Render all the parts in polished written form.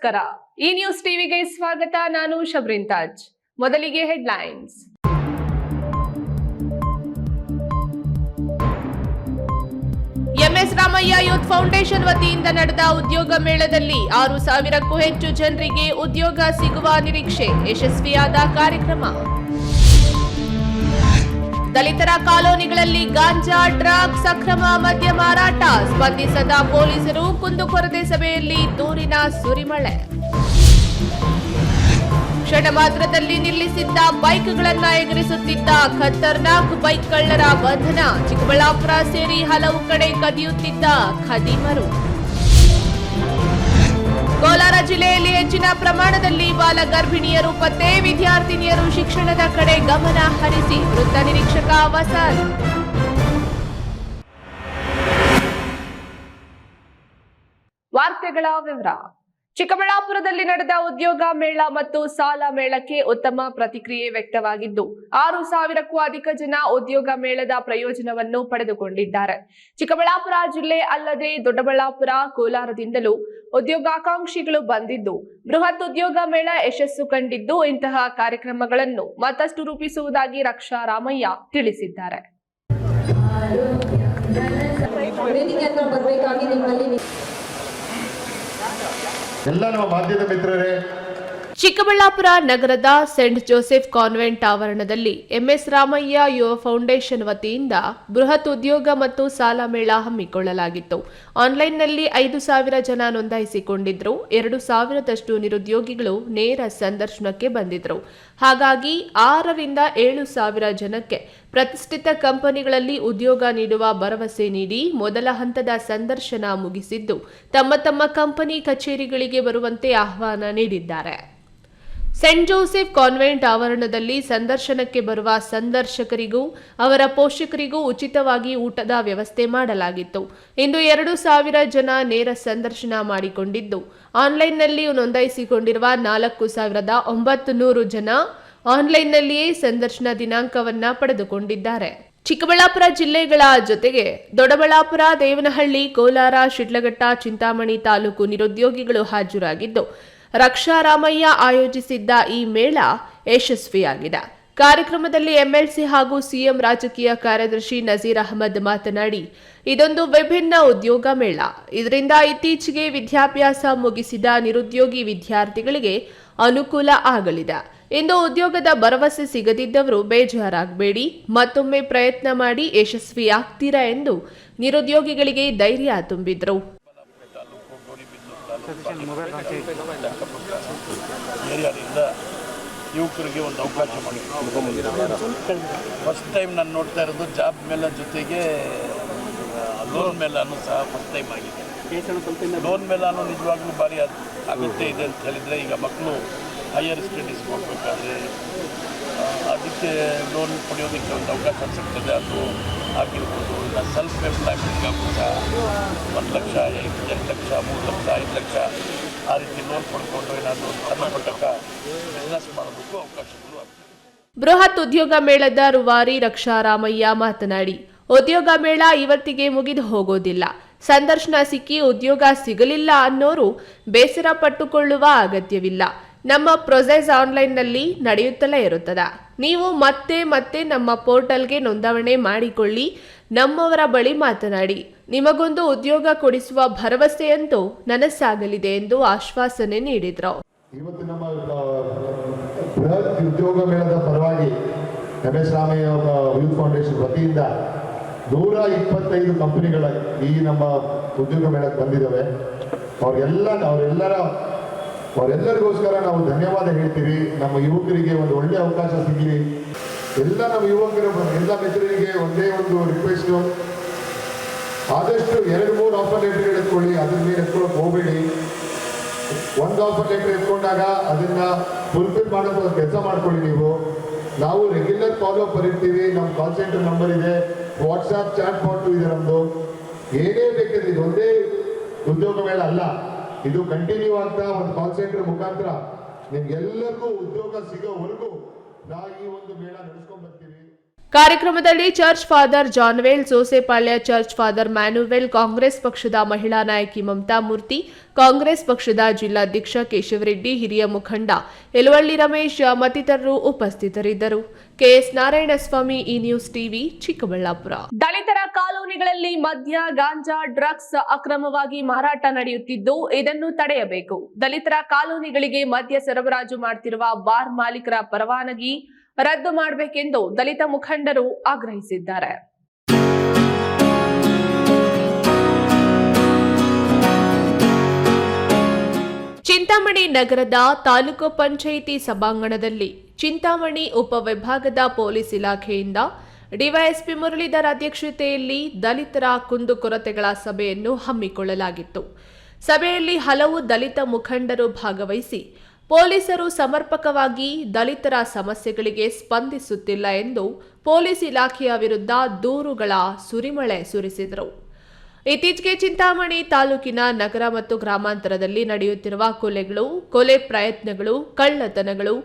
ನಮಸ್ಕಾರ. ಈ ನ್ಯೂಸ್ ಟಿವಿಗೆ ಸ್ವಾಗತ. ನಾನು ಶಬ್ರಿನ್ ತಾಜ್. ಮೊದಲಿಗೆ headlines. MS Ramaiah youth foundation ವತಿಯಿಂದ ನಡೆದ ಉದ್ಯೋಗ ಮೇಳದಲ್ಲಿ 6,000ಕ್ಕೂ ಹೆಚ್ಚು ಜನರಿಗೆ ಉದ್ಯೋಗ ಸಿಗುವ ನಿರೀಕ್ಷೆ. ಯಶಸ್ವಿಯಾದ ಕಾರ್ಯಕ್ರಮ. ದಲಿತರ ಕಾಲೋನಿಗಳಲ್ಲಿ ಗಾಂಜಾ, ಡ್ರಗ್ಸ್, ಅಕ್ರಮ ಮದ್ಯ ಮಾರಾಟ. ಸ್ಪಂದಿಸದ ಪೊಲೀಸರು. ಕುಂದುಕೊರತೆ ಸಭೆಯಲ್ಲಿ ದೂರಿನ ಸುರಿಮಳೆ. ಕ್ಷಣ ಮಾತ್ರದಲ್ಲಿ ನಿಲ್ಲಿಸಿದ್ದ ಬೈಕ್ಗಳನ್ನು ಎಗರಿಸುತ್ತಿದ್ದ ಖತರ್ನಾಕ್ ಬೈಕ್ ಕಳ್ಳರ ಬಂಧನ. ಚಿಕ್ಕಬಳ್ಳಾಪುರ ಸೇರಿ ಹಲವು ಕಡೆ ಕದಿಯುತ್ತಿದ್ದ ಖದೀಮರು. ಕೋಲಾರ ಜಿಲ್ಲೆಯಲ್ಲಿ ಹೆಚ್ಚಿನ ಪ್ರಮಾಣದಲ್ಲಿ ಬಾಲ ಗರ್ಭಿಣಿಯರು ಪತ್ತೆ. ವಿದ್ಯಾರ್ಥಿನಿಯರು ಶಿಕ್ಷಣದ ಕಡೆ ಗಮನ ಹರಿಸಿ. ವೃತ್ತ ನಿರೀಕ್ಷಕ ವಸಂತ್. ವಾರ್ತೆಗಳ ವಿವರ. ಚಿಕ್ಕಬಳ್ಳಾಪುರದಲ್ಲಿ ನಡೆದ ಉದ್ಯೋಗ ಮೇಳ ಮತ್ತು ಸಾಲ ಮೇಳಕ್ಕೆ ಉತ್ತಮ ಪ್ರತಿಕ್ರಿಯೆ ವ್ಯಕ್ತವಾಗಿದ್ದು 6,000ಕ್ಕೂ ಅಧಿಕ ಜನ ಉದ್ಯೋಗ ಮೇಳದ ಪ್ರಯೋಜನವನ್ನು ಪಡೆದುಕೊಂಡಿದ್ದಾರೆ. ಚಿಕ್ಕಬಳ್ಳಾಪುರ ಜಿಲ್ಲೆ ಅಲ್ಲದೆ ದೊಡ್ಡಬಳ್ಳಾಪುರ, ಕೋಲಾರದಿಂದಲೂ ಉದ್ಯೋಗಾಕಾಂಕ್ಷಿಗಳು ಬಂದಿದ್ದು ಬೃಹತ್ ಉದ್ಯೋಗ ಮೇಳ ಯಶಸ್ಸು ಕಂಡಿದ್ದು ಇಂತಹ ಕಾರ್ಯಕ್ರಮಗಳನ್ನು ಮತ್ತಷ್ಟು ರೂಪಿಸುವುದಾಗಿ ರಕ್ಷಾ ರಾಮಯ್ಯ ತಿಳಿಸಿದ್ದಾರೆ. ಚಿಕ್ಕಬಳ್ಳಾಪುರ ನಗರದ ಸೆಂಟ್ ಜೋಸೆಫ್ ಕಾನ್ವೆಂಟ್ ಆವರಣದಲ್ಲಿ ಎಂಎಸ್ ರಾಮಯ್ಯ ಯುವ ಫೌಂಡೇಶನ್ ವತಿಯಿಂದ ಬೃಹತ್ ಉದ್ಯೋಗ ಮತ್ತು ಸಾಲ ಮೇಳ ಹಮ್ಮಿಕೊಳ್ಳಲಾಗಿತ್ತು. ಆನ್ಲೈನ್ನಲ್ಲಿ 5,000 ಜನ ನೋಂದಾಯಿಸಿಕೊಂಡಿದ್ರು. 2,000ದಷ್ಟು ನಿರುದ್ಯೋಗಿಗಳು ನೇರ ಸಂದರ್ಶನಕ್ಕೆ ಬಂದಿದ್ರು. ಹಾಗಾಗಿ 6,000ರಿಂದ 7,000 ಜನಕ್ಕೆ ಪ್ರತಿಷ್ಠಿತ ಕಂಪನಿಗಳಲ್ಲಿ ಉದ್ಯೋಗ ನೀಡುವ ಭರವಸೆ ನೀಡಿ ಮೊದಲ ಹಂತದ ಸಂದರ್ಶನ ಮುಗಿಸಿದ್ದು ತಮ್ಮ ತಮ್ಮ ಕಂಪನಿ ಕಚೇರಿಗಳಿಗೆ ಬರುವಂತೆ ಆಹ್ವಾನ ನೀಡಿದ್ದಾರೆ. ಸೆಂಟ್ ಜೋಸೆಫ್ ಕಾನ್ವೆಂಟ್ ಆವರಣದಲ್ಲಿ ಸಂದರ್ಶನಕ್ಕೆ ಬರುವ ಸಂದರ್ಶಕರಿಗೂ ಅವರ ಪೋಷಕರಿಗೂ ಉಚಿತವಾಗಿ ಊಟದ ವ್ಯವಸ್ಥೆ ಮಾಡಲಾಗಿತ್ತು. ಇಂದು 2,000 ಜನ ನೇರ ಸಂದರ್ಶನ ಮಾಡಿಕೊಂಡಿದ್ದು ಆನ್ಲೈನ್ನಲ್ಲಿ ನೋಂದಾಯಿಸಿಕೊಂಡಿರುವ 4,900 ಜನ ಆನ್ಲೈನ್ನಲ್ಲಿಯೇ ಸಂದರ್ಶನ ದಿನಾಂಕವನ್ನ ಪಡೆದುಕೊಂಡಿದ್ದಾರೆ. ಚಿಕ್ಕಬಳ್ಳಾಪುರ ಜಿಲ್ಲೆಗಳ ಜೊತೆಗೆ ದೊಡ್ಡಬಳ್ಳಾಪುರ, ದೇವನಹಳ್ಳಿ, ಕೋಲಾರ, ಶಿಡ್ಲಘಟ್ಟ, ಚಿಂತಾಮಣಿ ತಾಲೂಕು ನಿರುದ್ಯೋಗಿಗಳು ಹಾಜರಾಗಿದ್ದು ರಕ್ಷಾ ರಾಮಯ್ಯ ಆಯೋಜಿಸಿದ್ದ ಈ ಮೇಳ ಯಶಸ್ವಿಯಾಗಿದೆ. ಕಾರ್ಯಕ್ರಮದಲ್ಲಿ ಎಂಎಲ್ಸಿ ಹಾಗೂ ಸಿಎಂ ರಾಜಕೀಯ ಕಾರ್ಯದರ್ಶಿ ನಜೀರ್ ಅಹಮದ್ ಮಾತನಾಡಿ, ಇದೊಂದು ವಿಭಿನ್ನ ಉದ್ಯೋಗ ಮೇಳ. ಇದರಿಂದ ಇತ್ತೀಚೆಗೆ ವಿದ್ಯಾಭ್ಯಾಸ ಮುಗಿಸಿದ ನಿರುದ್ಯೋಗಿ ವಿದ್ಯಾರ್ಥಿಗಳಿಗೆ ಅನುಕೂಲ ಆಗಲಿದೆ. ಇಂದು ಉದ್ಯೋಗದ ಭರವಸೆ ಸಿಗದಿದ್ದವರು ಬೇಜಾರಾಗಬೇಡಿ, ಮತ್ತೊಮ್ಮೆ ಪ್ರಯತ್ನ ಮಾಡಿ ಯಶಸ್ವಿಯಾಗ್ತೀರಾ ಎಂದು ನಿರುದ್ಯೋಗಿಗಳಿಗೆ ಧೈರ್ಯ ತುಂಬಿದ್ರು. ಯುವಕರಿಗೆ ಒಂದು ಅವಕಾಶ ಮಾಡಿ ಫಸ್ಟ್ ಟೈಮ್ ನಾನು ನೋಡ್ತಾ ಇರೋದು ಜಾಬ್ ಮೇಳ ಜೊತೆಗೆ ಲೋನ್ ಮೇಳನೂ ಸಹ ಫಸ್ಟ್ ಟೈಮ್ ಆಗಿದೆ. ಲೋನ್ ಮೇಳನೂ ನಿಜವಾಗ್ಲೂ ಭಾರಿ ಅಗತ್ಯ ಇದೆ ಅಂತ ಹೇಳಿದರೆ, ಈಗ ಮಕ್ಕಳು ಹೈಯರ್ ಸ್ಟಡೀಸ್ ಮಾಡಬೇಕಾದ್ರೆ ಅದಕ್ಕೆ ಲೋನ್ ಪಡೆಯೋದಕ್ಕೆ ಒಂದು ಅವಕಾಶ ಸಿಗ್ತದೆ. ಅದು ಆಗಿರ್ಬೋದು. ಸೆಲ್ಫ್ ಎಂಪ್ಲಾಯ್ಮೆಂಟ್ಗಾಗೂ ಸಹ 1 ಲಕ್ಷ, 2 ಲಕ್ಷ, 3 ಲಕ್ಷ, 5 ಲಕ್ಷ ಆ ರೀತಿ ಲೋನ್ ಪಡ್ಕೊಂಡು ಏನಾದರೂ ಸಣ್ಣ ಪುಟ್ಟ ಬಿಸ್ನೆಸ್ ಮಾಡೋದಕ್ಕೂ ಅವಕಾಶಗಳು ಆಗ್ತದೆ. ಬೃಹತ್ ಉದ್ಯೋಗ ಮೇಳದ ರೂವಾರಿ ರಕ್ಷಾ ರಾಮಯ್ಯ ಮಾತನಾಡಿ, ಉದ್ಯೋಗ ಮೇಳ ಇವತ್ತಿಗೆ ಮುಗಿದು ಹೋಗೋದಿಲ್ಲ. ಸಂದರ್ಶನ ಸಿಕ್ಕಿ ಉದ್ಯೋಗ ಸಿಗಲಿಲ್ಲ ಅನ್ನೋರು ಬೇಸರ ಪಟ್ಟುಕೊಳ್ಳುವ ಅಗತ್ಯವಿಲ್ಲ. ನಮ್ಮ ಪ್ರೊಸೆಸ್ ಆನ್ಲೈನ್ನಲ್ಲಿ ನಡೆಯುತ್ತಲೇ ಇರುತ್ತದೆ. ನೀವು ಮತ್ತೆ ಮತ್ತೆ ನಮ್ಮ ಪೋರ್ಟಲ್ಗೆ ನೋಂದಣಿ ಮಾಡಿಕೊಳ್ಳಿ. ನಮ್ಮವರ ಬಳಿ ಮಾತನಾಡಿ ನಿಮಗೊಂದು ಉದ್ಯೋಗ ಕೊಡಿಸುವ ಭರವಸೆಯಂತೂ ನನಸಾಗಲಿದೆ ಎಂದು ಆಶ್ವಾಸನೆ ನೀಡಿದರು. ಇವತ್ತು ನಮ್ಮ ಬೃಹತ್ ಉದ್ಯೋಗ ಮೇಳದ ಪರವಾಗಿ ಎಂಎಸ್ ರಾಮಯ್ಯ ಯೂತ್ ಫೌಂಡೇಶನ್ ವತಿಯಿಂದ 125 ಕಂಪನಿಗಳ ಈ ನಮ್ಮ ಉದ್ಯೋಗ ಮೇಳಕ್ಕೆ ಬಂದಿದ್ದಾವೆ. ಅವರೆಲ್ಲರಿಗೋಸ್ಕರ ನಾವು ಧನ್ಯವಾದ ಹೇಳ್ತೀವಿ. ನಮ್ಮ ಯುವಕರಿಗೆ ಒಂದು ಒಳ್ಳೆಯ ಅವಕಾಶ ಸಿಗಲಿ. ಎಲ್ಲ ನಮ್ಮ ಯುವಕರು, ಎಲ್ಲ ಮಿತ್ರರಿಗೆ ಒಂದೇ ಒಂದು ರಿಕ್ವೆಸ್ಟು, ಆದಷ್ಟು 2-3 ಆಫರ್ ಲೆಟರ್ ಎತ್ಕೊಳ್ಳಿ. ಅದ್ರ ಮೇಲೆ ಎತ್ಕೊಳ್ಳೋಕೆ ಹೋಗಬೇಡಿ. ಒಂದು ಆಫರ್ ಲೆಟರ್ ಎತ್ಕೊಂಡಾಗ ಅದನ್ನು ಫುಲ್ಫಿಲ್ ಮಾಡೋದು ಕೆಲಸ ಮಾಡ್ಕೊಳ್ಳಿ. ನಾವು ರೆಗ್ಯುಲರ್ ಫಾಲೋ ಅಪ್ ಬರೀತೀವಿ. ನಮ್ಮ ಕಾಲ್ ಸೆಂಟರ್ ನಂಬರ್ ಇದೆ, ವಾಟ್ಸಾಪ್ ಚಾಟ್ ಬಾಟು ಇದೆ ನಮ್ಮದು. ಏನೇ ಬೇಕಿದ್ರೆ ಇದು ಒಂದೇ ಉದ್ಯೋಗ ಮೇಳ ಅಲ್ಲ, ಇದು ಕಂಟಿನ್ಯೂ ಆಗ್ತಾ ಒಂದು ಕಾಲ್ ಸೆಂಟರ್ ಮುಖಾಂತರ ನಿಮ್ಗೆಲ್ಲರಿಗೂ ಉದ್ಯೋಗ ಸಿಗೋವರೆಗೂ ನಾವು ಈ ಒಂದು ಮೇಳ ನಡೆಸ್ಕೊಂಡು ಬರ್ತೀವಿ. ಕಾರ್ಯಕ್ರಮದಲ್ಲಿ ಚರ್ಚ್ ಫಾದರ್ ಜಾನ್ವೇಲ್, Sosepalya church father Manuel, Congress ಪಕ್ಷದ ಮಹಿಳಾ ನಾಯಕಿ ಮಮತಾ ಮೂರ್ತಿ, ಕಾಂಗ್ರೆಸ್ ಪಕ್ಷದ ಜಿಲ್ಲಾಧ್ಯಕ್ಷ ಕೇಶವರೆಡ್ಡಿ, ಹಿರಿಯ ಮುಖಂಡ ಯಲುವಳ್ಳಿ ರಮೇಶ್ ಮತ್ತಿತರರು ಉಪಸ್ಥಿತರಿದ್ದರು. ಕೆಎಸ್ ನಾರಾಯಣಸ್ವಾಮಿ, ಈ ನ್ಯೂಸ್ ಟಿವಿ, ಚಿಕ್ಕಬಳ್ಳಾಪುರ. ದಲಿತರ ಕಾಲೋನಿಗಳಲ್ಲಿ ಮದ್ಯ, ಗಾಂಜಾ, ಡ್ರಗ್ಸ್ ಅಕ್ರಮವಾಗಿ ಮಾರಾಟ ನಡೆಯುತ್ತಿದ್ದು, ಇದನ್ನು ತಡೆಯಬೇಕು. ದಲಿತರ ಕಾಲೋನಿಗಳಿಗೆ ಮದ್ಯ ಸರಬರಾಜು ಮಾಡುತ್ತಿರುವ ಬಾರ್ ಮಾಲೀಕರ ಪರವಾನಗಿ ರದ್ದು ಮಾಡಬೇಕೆಂದು ದಲಿತ ಮುಖಂಡರು ಆಗ್ರಹಿಸಿದ್ದಾರೆ. ಚಿಂತಾಮಣಿ ನಗರದ ತಾಲೂಕು ಪಂಚಾಯಿತಿ ಸಭಾಂಗಣದಲ್ಲಿ ಚಿಂತಾಮಣಿ ಉಪವಿಭಾಗದ ಪೊಲೀಸ್ ಇಲಾಖೆಯಿಂದ ಡಿವೈಎಸ್ಪಿ ಮುರಳೀಧರ್ ಅಧ್ಯಕ್ಷತೆಯಲ್ಲಿ ದಲಿತರ ಕುಂದುಕೊರತೆಗಳ ಸಭೆಯನ್ನು ಹಮ್ಮಿಕೊಳ್ಳಲಾಗಿತ್ತು. ಸಭೆಯಲ್ಲಿ ಹಲವು ದಲಿತ ಮುಖಂಡರು ಭಾಗವಹಿಸಿ ಪೊಲೀಸರು ಸಮರ್ಪಕವಾಗಿ ದಲಿತರ ಸಮಸ್ಯೆಗಳಿಗೆ ಸ್ಪಂದಿಸುತ್ತಿಲ್ಲ ಎಂದು ಪೊಲೀಸ್ ಇಲಾಖೆಯ ವಿರುದ್ಧ ದೂರುಗಳ ಸುರಿಮಳೆ ಸುರಿಸಿದರು. ಇತ್ತೀಚೆಗೆ ಚಿಂತಾಮಣಿ ತಾಲೂಕಿನ ನಗರ ಮತ್ತು ಗ್ರಾಮಾಂತರದಲ್ಲಿ ನಡೆಯುತ್ತಿರುವ ಕೊಲೆಗಳು, ಕೊಲೆ ಪ್ರಯತ್ನಗಳು, ಕಳ್ಳತನಗಳು,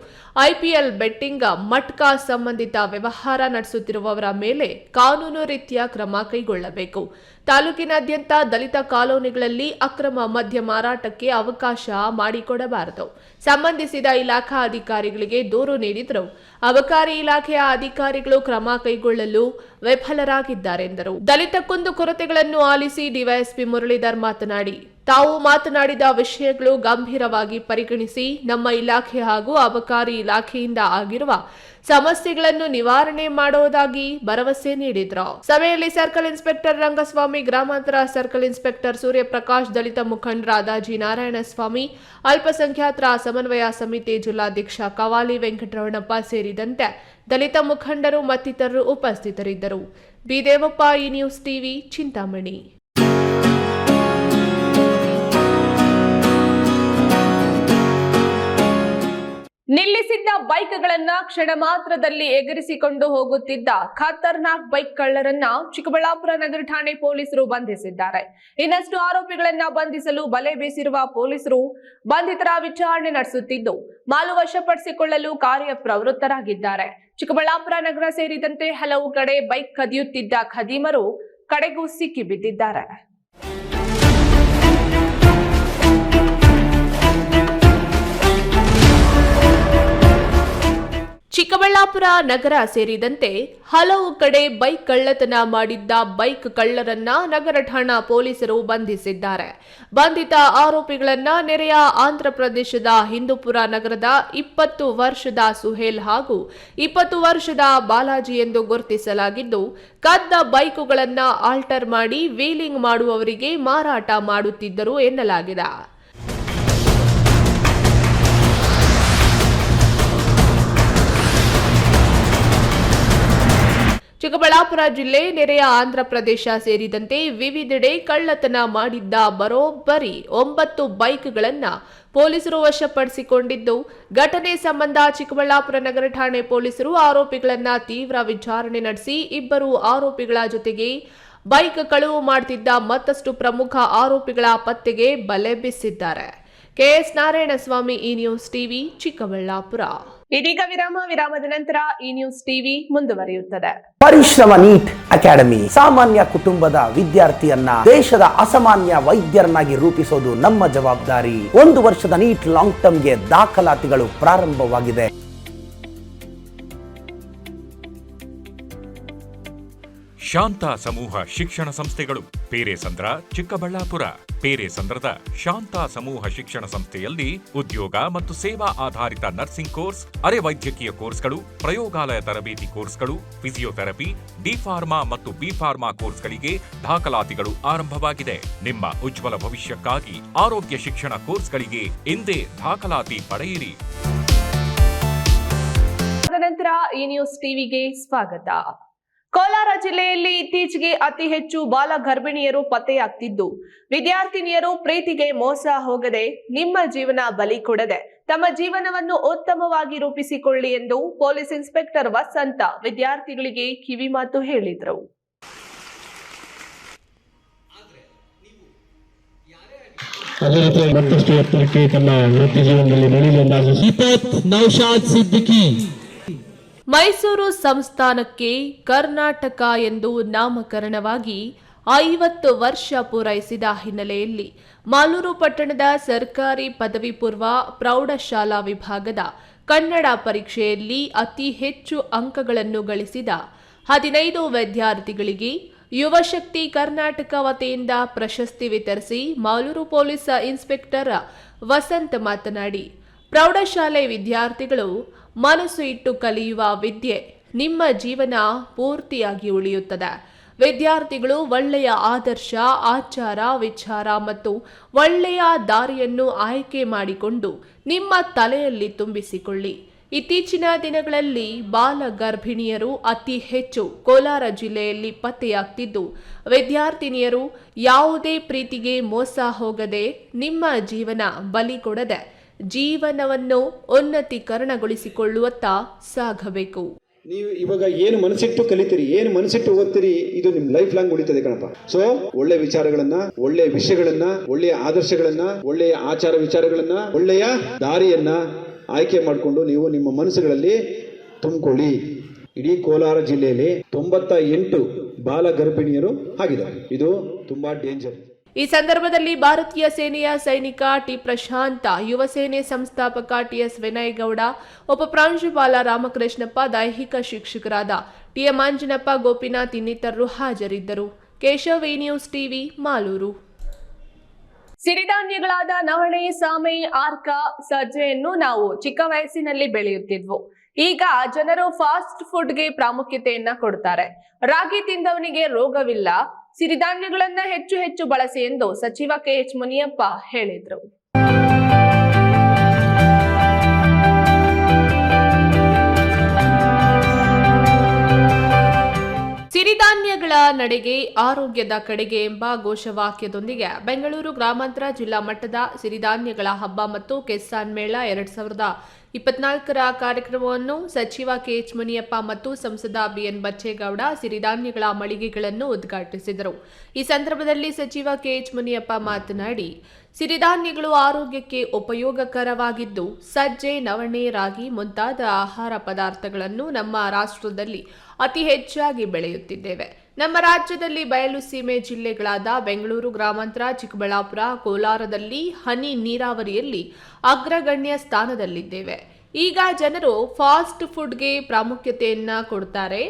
ಐಪಿಎಲ್ ಬೆಟ್ಟಿಂಗ್, ಮಟ್ಕಾ ಸಂಬಂಧಿತ ವ್ಯವಹಾರ ನಡೆಸುತ್ತಿರುವವರ ಮೇಲೆ ಕಾನೂನು ರೀತಿಯ ಕ್ರಮ ಕೈಗೊಳ್ಳಬೇಕು. ತಾಲೂಕಿನಾದ್ಯಂತ ದಲಿತ ಕಾಲೋನಿಗಳಲ್ಲಿ ಅಕ್ರಮ ಮದ್ಯ ಮಾರಾಟಕ್ಕೆ ಅವಕಾಶ ಮಾಡಿಕೊಡಬಾರದು. ಸಂಬಂಧಿಸಿದ ಇಲಾಖಾ ಅಧಿಕಾರಿಗಳಿಗೆ ದೂರು ನೀಡಿದರೂ ಅಬಕಾರಿ ಇಲಾಖೆಯ ಅಧಿಕಾರಿಗಳು ಕ್ರಮ ಕೈಗೊಳ್ಳಲು ವಿಫಲರಾಗಿದ್ದಾರೆಂದರು. ದಲಿತ ಕುಂದುಕೊರತೆಗಳನ್ನು ಆಲಿಸಿ ಡಿವೈಎಸ್ಪಿ ಮುರಳೀಧರ್ ಮಾತನಾಡಿ, ತಾವು ಮಾತನಾಡಿದ ವಿಷಯಗಳು ಗಂಭೀರವಾಗಿ ಪರಿಗಣಿಸಿ ನಮ್ಮ ಇಲಾಖೆ ಹಾಗೂ ಅಬಕಾರಿ ಇಲಾಖೆಯಿಂದ ಆಗಿರುವ ಸಮಸ್ಯೆಗಳನ್ನು ನಿವಾರಣೆ ಮಾಡುವುದಾಗಿ ಭರವಸೆ ನೀಡಿದರು. ಸಭೆಯಲ್ಲಿ ಸರ್ಕಲ್ ಇನ್ಸ್ಪೆಕ್ಟರ್ ರಂಗಸ್ವಾಮಿ, ಗ್ರಾಮಾಂತರ ಸರ್ಕಲ್ ಇನ್ಸ್ಪೆಕ್ಟರ್ ಸೂರ್ಯಪ್ರಕಾಶ್, ದಲಿತ ಮುಖಂಡರಾದ ಜಿ ನಾರಾಯಣಸ್ವಾಮಿ, ಅಲ್ಪಸಂಖ್ಯಾತರ ಸಮನ್ವಯ ಸಮಿತಿ ಜಿಲ್ಲಾಧ್ಯಕ್ಷ ಕವಾಲಿ ವೆಂಕಟರಮಣಪ್ಪ ಸೇರಿದಂತೆ ದಲಿತ ಮುಖಂಡರು ಮತ್ತಿತರರು ಉಪಸ್ಥಿತರಿದ್ದರು. ಬಿ ದೇವಪ್ಪ, ಈ ನ್ಯೂಸ್ ಟಿವಿ, ಚಿಂತಾಮಣಿ. ನಿಲ್ಲಿಸಿದ್ದ ಬೈಕ್ಗಳನ್ನ ಕ್ಷಣ ಮಾತ್ರದಲ್ಲಿ ಎಗರಿಸಿಕೊಂಡು ಹೋಗುತ್ತಿದ್ದ ಖತರ್ನಾಕ್ ಬೈಕ್ ಕಳ್ಳರನ್ನ ಚಿಕ್ಕಬಳ್ಳಾಪುರ ನಗರ ಠಾಣೆ ಪೊಲೀಸರು ಬಂಧಿಸಿದ್ದಾರೆ. ಇನ್ನಷ್ಟು ಆರೋಪಿಗಳನ್ನ ಬಂಧಿಸಲು ಬಲೆ ಬೀಸಿರುವ ಪೊಲೀಸರು ಬಂಧಿತರ ವಿಚಾರಣೆ ನಡೆಸುತ್ತಿದ್ದು, ಮಾಲು ವಶಪಡಿಸಿಕೊಳ್ಳಲು ಕಾರ್ಯಪ್ರವೃತ್ತರಾಗಿದ್ದಾರೆ. ಚಿಕ್ಕಬಳ್ಳಾಪುರ ನಗರ ಸೇರಿದಂತೆ ಹಲವು ಕಡೆ ಬೈಕ್ ಕದಿಯುತ್ತಿದ್ದ ಖದೀಮರು ಕಡೆಗೂ ಸಿಕ್ಕಿಬಿದ್ದಿದ್ದಾರೆ. ಚಿಕ್ಕಬಳ್ಳಾಪುರ ನಗರ ಸೇರಿದಂತೆ ಹಲವು ಕಡೆ ಬೈಕ್ ಕಳ್ಳತನ ಮಾಡಿದ್ದ ಬೈಕ್ ಕಳ್ಳರನ್ನ ನಗರ ಠಾಣಾ ಪೊಲೀಸರು ಬಂಧಿಸಿದ್ದಾರೆ. ಬಂಧಿತ ಆರೋಪಿಗಳನ್ನ ನೆರೆಯ ಆಂಧ್ರಪ್ರದೇಶದ ಹಿಂದೂಪುರ ನಗರದ 20 ವರ್ಷದ ಸುಹೇಲ್ ಹಾಗೂ 20 ವರ್ಷದ ಬಾಲಾಜಿ ಎಂದು ಗುರುತಿಸಲಾಗಿದ್ದು, ಕದ್ದ ಬೈಕುಗಳನ್ನ ಆಲ್ಟರ್ ಮಾಡಿ ವೀಲಿಂಗ್ ಮಾಡುವವರಿಗೆ ಮಾರಾಟ ಮಾಡುತ್ತಿದ್ದರು ಎನ್ನಲಾಗಿದೆ. ಚಿಕ್ಕಬಳ್ಳಾಪುರ ಜಿಲ್ಲೆ, ನೆರೆಯ ಆಂಧ್ರಪ್ರದೇಶ ಸೇರಿದಂತೆ ವಿವಿಧೆಡೆ ಕಳ್ಳತನ ಮಾಡಿದ್ದ ಬರೋಬ್ಬರಿ 9 ಬೈಕ್ಗಳನ್ನು ಪೊಲೀಸರು ವಶಪಡಿಸಿಕೊಂಡಿದ್ದು, ಘಟನೆ ಸಂಬಂಧ ಚಿಕ್ಕಬಳ್ಳಾಪುರ ನಗರ ಠಾಣೆ ಪೊಲೀಸರು ಆರೋಪಿಗಳನ್ನ ತೀವ್ರ ವಿಚಾರಣೆ ನಡೆಸಿ 2 ಆರೋಪಿಗಳ ಜೊತೆಗೆ ಬೈಕ್ ಕಳುವು ಮಾಡುತ್ತಿದ್ದ ಮತ್ತಷ್ಟು ಪ್ರಮುಖ ಆರೋಪಿಗಳ ಪತ್ತೆಗೆ ಬಲೆ ಬೀಸಿದ್ದಾರೆ. ಕೆಎಸ್ ನಾರಾಯಣಸ್ವಾಮಿ, ಈ ನ್ಯೂಸ್ ಟಿವಿ, ಚಿಕ್ಕಬಳ್ಳಾಪುರ. ಇದೀಗ ವಿರಾಮದ ನಂತರ ಈ ನ್ಯೂಸ್ ಟಿವಿ ಮುಂದುವರಿಯುತ್ತದೆ. ಪರಿಶ್ರಮ ನೀಟ್ ಅಕಾಡೆಮಿ ಸಾಮಾನ್ಯ ಕುಟುಂಬದ ವಿದ್ಯಾರ್ಥಿಯನ್ನ ದೇಶದ ಅಸಾಮಾನ್ಯ ವೈದ್ಯರನ್ನಾಗಿ ರೂಪಿಸೋದು ನಮ್ಮ ಜವಾಬ್ದಾರಿ. 1 ವರ್ಷದ ನೀಟ್ ಲಾಂಗ್ ಟರ್ಮ್ಗೆ ದಾಖಲಾತಿಗಳು ಪ್ರಾರಂಭವಾಗಿದೆ. ಶಾಂತ ಸಮೂಹ ಶಿಕ್ಷಣ ಸಂಸ್ಥೆಗಳು ಪೇರೆಸಂದ್ರ, ಚಿಕ್ಕಬಳ್ಳಾಪುರ. ಪೇರೆಸಂದ್ರದ ಶಾಂತ ಸಮೂಹ ಶಿಕ್ಷಣ ಸಂಸ್ಥೆಯಲ್ಲಿ ಉದ್ಯೋಗ ಮತ್ತು ಸೇವಾ ಆಧಾರಿತ ನರ್ಸಿಂಗ್ ಕೋರ್ಸ್, ಅರೆ ವೈದ್ಯಕೀಯ ಕೋರ್ಸ್ಗಳು, ಪ್ರಯೋಗಾಲಯ ತರಬೇತಿ ಕೋರ್ಸ್ಗಳು, ಫಿಸಿಯೋಥೆರಪಿ, ಡಿ ಫಾರ್ಮಾ ಮತ್ತು ಬಿ ಫಾರ್ಮಾ ಕೋರ್ಸ್ಗಳಿಗೆ ದಾಖಲಾತಿಗಳು ಆರಂಭವಾಗಿದೆ. ನಿಮ್ಮ ಉಜ್ವಲ ಭವಿಷ್ಯಕ್ಕಾಗಿ ಆರೋಗ್ಯ ಶಿಕ್ಷಣ ಕೋರ್ಸ್ಗಳಿಗೆ ಇಂದೇ ದಾಖಲಾತಿ ಪಡೆಯಿರಿ. ನಂತರ ಈ ನ್ಯೂಸ್ ಟಿವಿಗೆ ಸ್ವಾಗತ. ಕೋಲಾರ ಜಿಲ್ಲೆಯಲ್ಲಿ ಇತ್ತೀಚೆಗೆ ಅತಿ ಹೆಚ್ಚು ಬಾಲ ಗರ್ಭಿಣಿಯರು ಪತ್ತೆಯಾಗ್ತಿದ್ದು, ವಿದ್ಯಾರ್ಥಿನಿಯರು ಪ್ರೀತಿಗೆ ಮೋಸ ಹೋಗದೆ, ನಿಮ್ಮ ಜೀವನ ಬಲಿ ಕೊಡದೆ ತಮ್ಮ ಜೀವನವನ್ನು ಉತ್ತಮವಾಗಿ ರೂಪಿಸಿಕೊಳ್ಳಿ ಎಂದು ಪೊಲೀಸ್ ಇನ್ಸ್ಪೆಕ್ಟರ್ ವಸಂತ ವಿದ್ಯಾರ್ಥಿಗಳಿಗೆ ಕಿವಿಮಾತು ಹೇಳಿದರು. ಅದೇ ರೀತಿ ಮತ್ತಷ್ಟು ಎತ್ತರಕ್ಕೆ ತನ್ನ ವೃತ್ತಿ ಜೀವನದಲ್ಲಿ ಬೆಳೆಯಲು ನೌಶಾದ್ ಸಿದ್ದಿಕಿ ಮೈಸೂರು ಸಂಸ್ಥಾನಕ್ಕೆ ಕರ್ನಾಟಕ ಎಂದು ನಾಮಕರಣವಾಗಿ 50 ವರ್ಷ ಪೂರೈಸಿದ ಹಿನ್ನೆಲೆಯಲ್ಲಿ ಮಾಲೂರು ಪಟ್ಟಣದ ಸರ್ಕಾರಿ ಪದವಿ ಪೂರ್ವ ಪ್ರೌಢಶಾಲಾ ವಿಭಾಗದ ಕನ್ನಡ ಪರೀಕ್ಷೆಯಲ್ಲಿ ಅತಿ ಹೆಚ್ಚು ಅಂಕಗಳನ್ನು ಗಳಿಸಿದ 15 ವಿದ್ಯಾರ್ಥಿಗಳಿಗೆ ಯುವಶಕ್ತಿ ಕರ್ನಾಟಕ ವತಿಯಿಂದ ಪ್ರಶಸ್ತಿ ವಿತರಿಸಿ ಮಾಲೂರು ಪೊಲೀಸ್ ಇನ್ಸ್ಪೆಕ್ಟರ್ ವಸಂತ್ ಮಾತನಾಡಿ, ಪ್ರೌಢಶಾಲೆ ವಿದ್ಯಾರ್ಥಿಗಳು ಮನಸ್ಸು ಇಟ್ಟು ಕಲಿಯುವ ವಿದ್ಯೆ ನಿಮ್ಮ ಜೀವನ ಪೂರ್ತಿಯಾಗಿ ಉಳಿಯುತ್ತದೆ. ವಿದ್ಯಾರ್ಥಿಗಳು ಒಳ್ಳೆಯ ಆದರ್ಶ, ಆಚಾರ, ವಿಚಾರ ಮತ್ತು ಒಳ್ಳೆಯ ದಾರಿಯನ್ನು ಆಯ್ಕೆ ಮಾಡಿಕೊಂಡು ನಿಮ್ಮ ತಲೆಯಲ್ಲಿ ತುಂಬಿಸಿಕೊಳ್ಳಿ. ಇತ್ತೀಚಿನ ದಿನಗಳಲ್ಲಿ ಬಾಲ ಗರ್ಭಿಣಿಯರು ಅತಿ ಹೆಚ್ಚು ಕೋಲಾರ ಜಿಲ್ಲೆಯಲ್ಲಿ ಪತ್ತೆಯಾಗ್ತಿದ್ದು, ವಿದ್ಯಾರ್ಥಿನಿಯರು ಯಾವುದೇ ಪ್ರೀತಿಗೆ ಮೋಸ ಹೋಗದೆ ನಿಮ್ಮ ಜೀವನ ಬಲಿ ಕೊಡದೆ ಜೀವನವನ್ನು ಉನ್ನತೀಕರಣಗೊಳಿಸಿಕೊಳ್ಳುವತ್ತ ಸಾಗಬೇಕು. ನೀವು ಇವಾಗ ಏನು ಮನಸ್ಸಿಟ್ಟು ಕಲಿತೀರಿ, ಏನು ಮನಸ್ಸಿಟ್ಟು ಓದ್ತೀರಿ, ಇದು ನಿಮ್ ಲೈಫ್ ಲಾಂಗ್ ಉಳಿತದೆ ಕಣಪ್ಪ. ಸೊ ಒಳ್ಳೆ ವಿಚಾರಗಳನ್ನ, ಒಳ್ಳೆ ವಿಷಯಗಳನ್ನ, ಒಳ್ಳೆಯ ಆದರ್ಶಗಳನ್ನ, ಒಳ್ಳೆಯ ಆಚಾರ ವಿಚಾರಗಳನ್ನ, ಒಳ್ಳೆಯ ದಾರಿಯನ್ನ ಆಯ್ಕೆ ಮಾಡಿಕೊಂಡು ನೀವು ನಿಮ್ಮ ಮನಸ್ಸುಗಳಲ್ಲಿ ತುಂಬಿಕೊಳ್ಳಿ. ಇಡೀ ಕೋಲಾರ ಜಿಲ್ಲೆಯಲ್ಲಿ 98 ಬಾಲ ಗರ್ಭಿಣಿಯರು ಆಗಿದ್ದಾರೆ. ಇದು ತುಂಬಾ ಡೇಂಜರ್. ಈ ಸಂದರ್ಭದಲ್ಲಿ ಭಾರತೀಯ ಸೇನೆಯ ಸೈನಿಕ ಟಿ ಪ್ರಶಾಂತ, ಯುವ ಸೇನೆ ಸಂಸ್ಥಾಪಕ ಟಿಎಸ್ ವಿನಯ್ ಗೌಡ, ಉಪಪ್ರಾಂಶುಪಾಲ ರಾಮಕೃಷ್ಣಪ್ಪ, ದೈಹಿಕ ಶಿಕ್ಷಕರಾದ ಟಿಎಂ ಅಂಜನಪ್ಪ, ಗೋಪಿನಾಥ್ ಇನ್ನಿತರರು ಹಾಜರಿದ್ದರು. Keshav, news TV, Malur. ಸಿರಿಧಾನ್ಯಗಳಾದ ನವಣೆ, ಸಾಮೆ, ಆರ್ಕ, ಸಜ್ಜೆಯನ್ನು ನಾವು ಚಿಕ್ಕ ವಯಸ್ಸಿನಲ್ಲಿ ಬೆಳೆಯುತ್ತಿದ್ವು. ಈಗ ಜನರು ಫಾಸ್ಟ್ ಫುಡ್ಗೆ ಪ್ರಾಮುಖ್ಯತೆಯನ್ನ ಕೊಡ್ತಾರೆ. ರಾಗಿ ತಿಂದವನಿಗೆ ರೋಗವಿಲ್ಲ, ಸಿರಿಧಾನ್ಯಗಳನ್ನ ಹೆಚ್ಚು ಹೆಚ್ಚು ಬಳಸಿ ಎಂದು ಸಚಿವ ಕೆಎಚ್ ಮುನಿಯಪ್ಪ ಹೇಳಿದರು. ಸಿರಿಧಾನ್ಯಗಳ ನಡೆಗೆ ಆರೋಗ್ಯದ ಕಡೆಗೆ ಎಂಬ ಘೋಷವಾಕ್ಯದೊಂದಿಗೆ ಬೆಂಗಳೂರು ಗ್ರಾಮಾಂತರ ಜಿಲ್ಲಾ ಮಟ್ಟದ ಸಿರಿಧಾನ್ಯಗಳ ಹಬ್ಬ ಮತ್ತು ಕಿಸಾನ್ ಮೇಳ 2024ರ ಕಾರ್ಯಕ್ರಮವನ್ನು ಸಚಿವ ಕೆಎಚ್ ಮುನಿಯಪ್ಪ ಮತ್ತು ಸಂಸದ ಬಿಎನ್ ಬಚ್ಚೇಗೌಡ ಸಿರಿಧಾನ್ಯಗಳ ಮಳಿಗೆಗಳನ್ನು ಉದ್ಘಾಟಿಸಿದರು. ಈ ಸಂದರ್ಭದಲ್ಲಿ ಸಚಿವ ಕೆಎಚ್ ಮುನಿಯಪ್ಪ ಮಾತನಾಡಿ, ಸಿರಿಧಾನ್ಯಗಳು ಆರೋಗ್ಯಕ್ಕೆ ಉಪಯೋಗಕರವಾಗಿದ್ದು, ಸಜ್ಜೆ, ನವಣೆ, ರಾಗಿ ಮುಂತಾದ ಆಹಾರ ಪದಾರ್ಥಗಳನ್ನು ನಮ್ಮ ರಾಷ್ಟ್ರದಲ್ಲಿ ಅತಿ ಹೆಚ್ಚಾಗಿ ಬೆಳೆಯುತ್ತಿದ್ದೇವೆ. ನಮ್ಮ ರಾಜ್ಯದಲ್ಲಿ ಬಯಲು ಸೀಮೆ ಜಿಲ್ಲೆಗಳಾದ ಬೆಂಗಳೂರು ಗ್ರಾಮಾಂತರ, ಚಿಕ್ಕಬಳ್ಳಾಪುರ, ಕೋಲಾರದಲ್ಲಿ ಹನಿ ನೀರಾವರಿಯಲ್ಲಿ ಅಗ್ರಗಣ್ಯ ಸ್ಥಾನದಲ್ಲಿದ್ದೇವೆ. ಈಗ ಜನರು ಫಾಸ್ಟ್ ಫುಡ್ಗೆ ಪ್ರಾಮುಖ್ಯತೆಯನ್ನ ಕೊಡ್ತಾರೆ.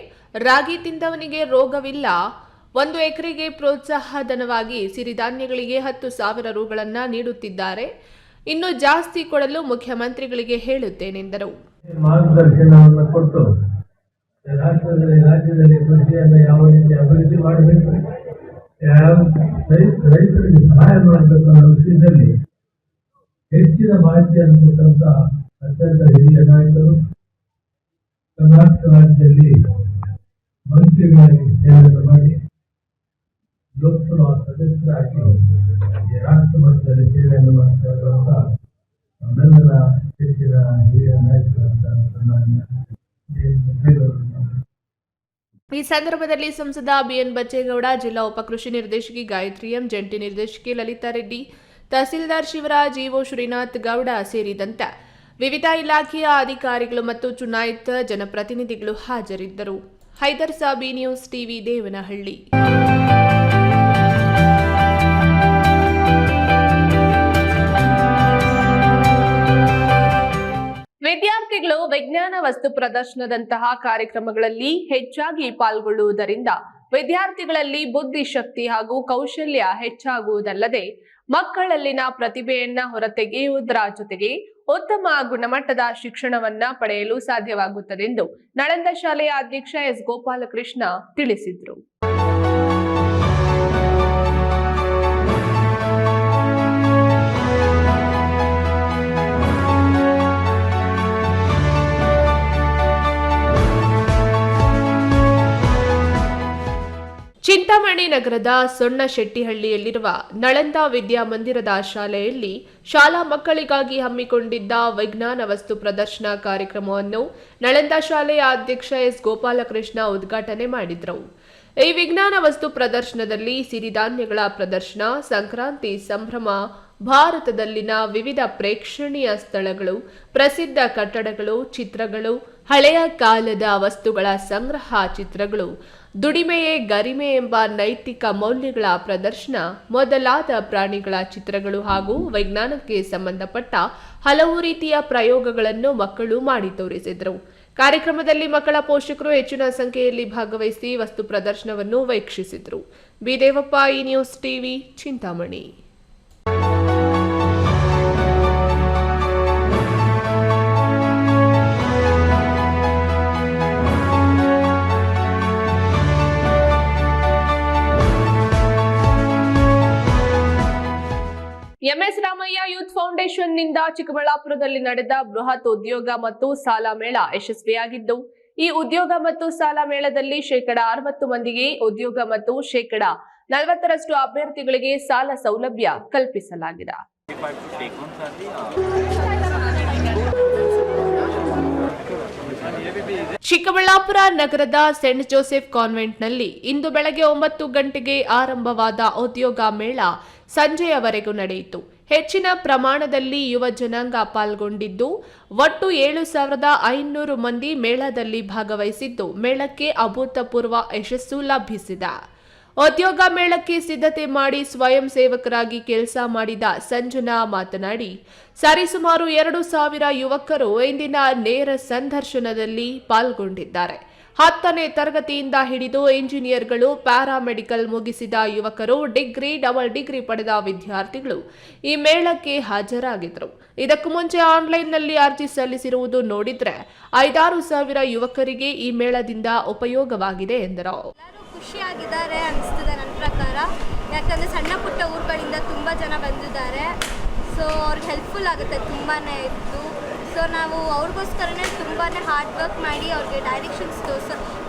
ರಾಗಿ ತಿಂದವನಿಗೆ ರೋಗವಿಲ್ಲ. 1 ಎಕರೆಗೆ ಪ್ರೋತ್ಸಾಹ ಧನವಾಗಿ ಸಿರಿಧಾನ್ಯಗಳಿಗೆ 10,000 ರೂಗಳನ್ನ ನೀಡುತ್ತಿದ್ದಾರೆ. ಇನ್ನು ಜಾಸ್ತಿ ಕೊಡಲು ಮುಖ್ಯಮಂತ್ರಿಗಳಿಗೆ ಹೇಳುತ್ತೇನೆಂದರು. ಮಾರ್ಗದರ್ಶನವನ್ನು ಕೊಟ್ಟು ರಾಜ್ಯದಲ್ಲಿ ಕೃಷಿಯನ್ನು ಯಾವ ರೀತಿ ಅಭಿವೃದ್ಧಿ ಮಾಡಬೇಕು, ರೈತರಿಗೆ ಸಹಾಯ ಮಾಡಬೇಕು ಅನ್ನೋ ವಿಷಯದಲ್ಲಿ ಹೆಚ್ಚಿನ ಮಾಹಿತಿಯನ್ನು ಕೊಟ್ಟಂತ ಅತ್ಯಂತ ಹಿರಿಯ ನಾಯಕರು, ಕರ್ನಾಟಕ ರಾಜ್ಯದಲ್ಲಿ ಮಂತ್ರಿಗಳಾಗಿ ಸೇವೆಯನ್ನು ಮಾಡಿ ಲೋಕಸಭಾ ಸದಸ್ಯರಾಗಿ ರಾಷ್ಟ್ರ ಮಟ್ಟದಲ್ಲಿ ಸೇವೆಯನ್ನು ಮಾಡ್ತಾ ಇರುವಂತ ನಮ್ಮೆಲ್ಲರ ಹೆಚ್ಚಿನ ಹಿರಿಯ ನಾಯಕರಾದ ಈ ಸಂದರ್ಭದಲ್ಲಿ ಸಂಸದ ಬಿಎನ್ ಬಚ್ಚೇಗೌಡ, ಜಿಲ್ಲಾ ಉಪಕೃಷಿ ನಿರ್ದೇಶಕಿ ಗಾಯತ್ರಿ ಎಂ, ಜಂಟಿ ನಿರ್ದೇಶಕಿ ಲಲಿತಾ ರೆಡ್ಡಿ, ತಹಸೀಲ್ದಾರ್ ಶಿವರಾಜ್, ಇಒ ಶ್ರೀನಾಥ್ ಗೌಡ ಸೇರಿದಂತೆ ವಿವಿಧ ಇಲಾಖೆಯ ಅಧಿಕಾರಿಗಳು ಮತ್ತು ಚುನಾಯಿತ ಜನಪ್ರತಿನಿಧಿಗಳು ಹಾಜರಿದ್ದರು. Haider Sabi, news TV, Devanahalli. ವಿದ್ಯಾರ್ಥಿಗಳು ವಿಜ್ಞಾನ ವಸ್ತು ಪ್ರದರ್ಶನದಂತಹ ಕಾರ್ಯಕ್ರಮಗಳಲ್ಲಿ ಹೆಚ್ಚಾಗಿ ಪಾಲ್ಗೊಳ್ಳುವುದರಿಂದ ವಿದ್ಯಾರ್ಥಿಗಳಲ್ಲಿ ಬುದ್ಧಿಶಕ್ತಿ ಹಾಗೂ ಕೌಶಲ್ಯ ಹೆಚ್ಚಾಗುವುದಲ್ಲದೆ ಮಕ್ಕಳಲ್ಲಿನ ಪ್ರತಿಭೆಯನ್ನ ಹೊರತೆಗೆಯುವುದರ ಜೊತೆಗೆ ಉತ್ತಮ ಗುಣಮಟ್ಟದ ಶಿಕ್ಷಣವನ್ನ ಪಡೆಯಲು ಸಾಧ್ಯವಾಗುತ್ತದೆಂದು ನಳಂದ ಶಾಲೆಯ ಅಧ್ಯಕ್ಷ ಎಸ್ ಗೋಪಾಲಕೃಷ್ಣ ತಿಳಿಸಿದರು. ಚಿಂತಾಮಣಿ ನಗರದ ಸೊಣ್ಣಶೆಟ್ಟಿಹಳ್ಳಿಯಲ್ಲಿರುವ ನಳಂದ ವಿದ್ಯಾಮಂದಿರದ ಶಾಲೆಯಲ್ಲಿ ಶಾಲಾ ಮಕ್ಕಳಿಗಾಗಿ ಹಮ್ಮಿಕೊಂಡಿದ್ದ ವಿಜ್ಞಾನ ವಸ್ತು ಪ್ರದರ್ಶನ ಕಾರ್ಯಕ್ರಮವನ್ನು ನಳಂದ ಶಾಲೆಯ ಅಧ್ಯಕ್ಷ ಎಸ್ ಗೋಪಾಲಕೃಷ್ಣ ಉದ್ಘಾಟನೆ ಮಾಡಿದರು. ಈ ವಿಜ್ಞಾನ ವಸ್ತು ಪ್ರದರ್ಶನದಲ್ಲಿ ಸಿರಿಧಾನ್ಯಗಳ ಪ್ರದರ್ಶನ, ಸಂಕ್ರಾಂತಿ ಸಂಭ್ರಮ, ಭಾರತದಲ್ಲಿನ ವಿವಿಧ ಪ್ರೇಕ್ಷಣೀಯ ಸ್ಥಳಗಳು, ಪ್ರಸಿದ್ಧ ಕಟ್ಟಡಗಳು, ಚಿತ್ರಗಳು ಹಳೆಯ ಕಾಲದ ವಸ್ತುಗಳ ಸಂಗ್ರಹ ಚಿತ್ರಗಳು, ದುಡಿಮೆಯೇ ಗರಿಮೆ ಎಂಬ ನೈತಿಕ ಮೌಲ್ಯಗಳ ಪ್ರದರ್ಶನ ಮೊದಲಾದ ಪ್ರಾಣಿಗಳ ಚಿತ್ರಗಳು ಹಾಗೂ ವಿಜ್ಞಾನಕ್ಕೆ ಸಂಬಂಧಪಟ್ಟ ಹಲವು ರೀತಿಯ ಪ್ರಯೋಗಗಳನ್ನು ಮಕ್ಕಳು ಮಾಡಿ ತೋರಿಸಿದರು. ಕಾರ್ಯಕ್ರಮದಲ್ಲಿ ಮಕ್ಕಳ ಪೋಷಕರು ಹೆಚ್ಚಿನ ಸಂಖ್ಯೆಯಲ್ಲಿ ಭಾಗವಹಿಸಿ ವಸ್ತು ಪ್ರದರ್ಶನವನ್ನು ವೀಕ್ಷಿಸಿದರು. ಬಿದೇವಪ್ಪ, ಈ news TV, Chintamani. MS Ramaiah youth foundation ನಿಂದ ಚಿಕ್ಕಬಳ್ಳಾಪುರದಲ್ಲಿ ನಡೆದ ಬೃಹತ್ ಉದ್ಯೋಗ ಮತ್ತು ಸಾಲ ಮೇಳ ಯಶಸ್ವಿಯಾಗಿದ್ದು, ಈ ಉದ್ಯೋಗ ಮತ್ತು ಸಾಲ ಮೇಳದಲ್ಲಿ 60% ಮಂದಿಗೆ ಉದ್ಯೋಗ ಮತ್ತು 40% ಅಭ್ಯರ್ಥಿಗಳಿಗೆ ಸಾಲ ಸೌಲಭ್ಯ ಕಲ್ಪಿಸಲಾಗಿದೆ. ಚಿಕ್ಕಬಳ್ಳಾಪುರ ನಗರದ ಸೆಂಟ್ ಜೋಸೆಫ್ ಕಾನ್ವೆಂಟ್ನಲ್ಲಿ ಇಂದು ಬೆಳಗ್ಗೆ 9 ಗಂಟೆಗೆ ಆರಂಭವಾದ ಉದ್ಯೋಗ ಮೇಳ ಸಂಜೆಯವರೆಗೂ ನಡೆಯಿತು. ಹೆಚ್ಚಿನ ಪ್ರಮಾಣದಲ್ಲಿ ಯುವ ಜನಾಂಗ ಪಾಲ್ಗೊಂಡಿದ್ದು, ಒಟ್ಟು 7,500 ಮಂದಿ ಮೇಳದಲ್ಲಿ ಭಾಗವಹಿಸಿದ್ದು, ಮೇಳಕ್ಕೆ ಅಭೂತಪೂರ್ವ ಯಶಸ್ಸು ಲಭಿಸಿದೆ. ಉದ್ಯೋಗ ಮೇಳಕ್ಕೆ ಸಿದ್ಧತೆ ಮಾಡಿ ಸ್ವಯಂ ಸೇವಕರಾಗಿ ಕೆಲಸ ಮಾಡಿದ ಸಂಜನಾ ಮಾತನಾಡಿ, ಸರಿಸುಮಾರು 2,000 ಯುವಕರು ಇಂದಿನ ನೇರ ಸಂದರ್ಶನದಲ್ಲಿ ಪಾಲ್ಗೊಂಡಿದ್ದಾರೆ. 10ನೇ ತರಗತಿಯಿಂದ ಹಿಡಿದು ಇಂಜಿನಿಯರ್ಗಳು, ಪ್ಯಾರಾಮೆಡಿಕಲ್ ಮುಗಿಸಿದ ಯುವಕರು, ಡಿಗ್ರಿ, ಡಬಲ್ ಡಿಗ್ರಿ ಪಡೆದ ವಿದ್ಯಾರ್ಥಿಗಳು ಈ ಮೇಳಕ್ಕೆ ಹಾಜರಾಗಿದ್ದರು. ಇದಕ್ಕೂ ಮುಂಚೆ ಆನ್ಲೈನ್ನಲ್ಲಿ ಅರ್ಜಿ ಸಲ್ಲಿಸಿರುವುದು ನೋಡಿದ್ರೆ 5-6 ಸಾವಿರ ಯುವಕರಿಗೆ ಈ ಮೇಳದಿಂದ ಉಪಯೋಗವಾಗಿದೆ ಎಂದರು. ಖುಷಿಯಾಗಿದ್ದಾರೆ ಅನಿಸ್ತದೆ ನನ್ನ ಪ್ರಕಾರ. ಯಾಕಂದರೆ ಸಣ್ಣ ಪುಟ್ಟ ಊರುಗಳಿಂದ ತುಂಬ ಜನ ಬಂದಿದ್ದಾರೆ. ಸೊ ಅವ್ರಿಗೆ ಹೆಲ್ಪ್ಫುಲ್ ಆಗುತ್ತೆ ತುಂಬಾ ಇತ್ತು. ಸೊ ನಾವು ಅವ್ರಿಗೋಸ್ಕರನೇ ತುಂಬಾ ಹಾರ್ಡ್ ವರ್ಕ್ ಮಾಡಿ ಅವ್ರಿಗೆ ಡೈರೆಕ್ಷನ್ಸ್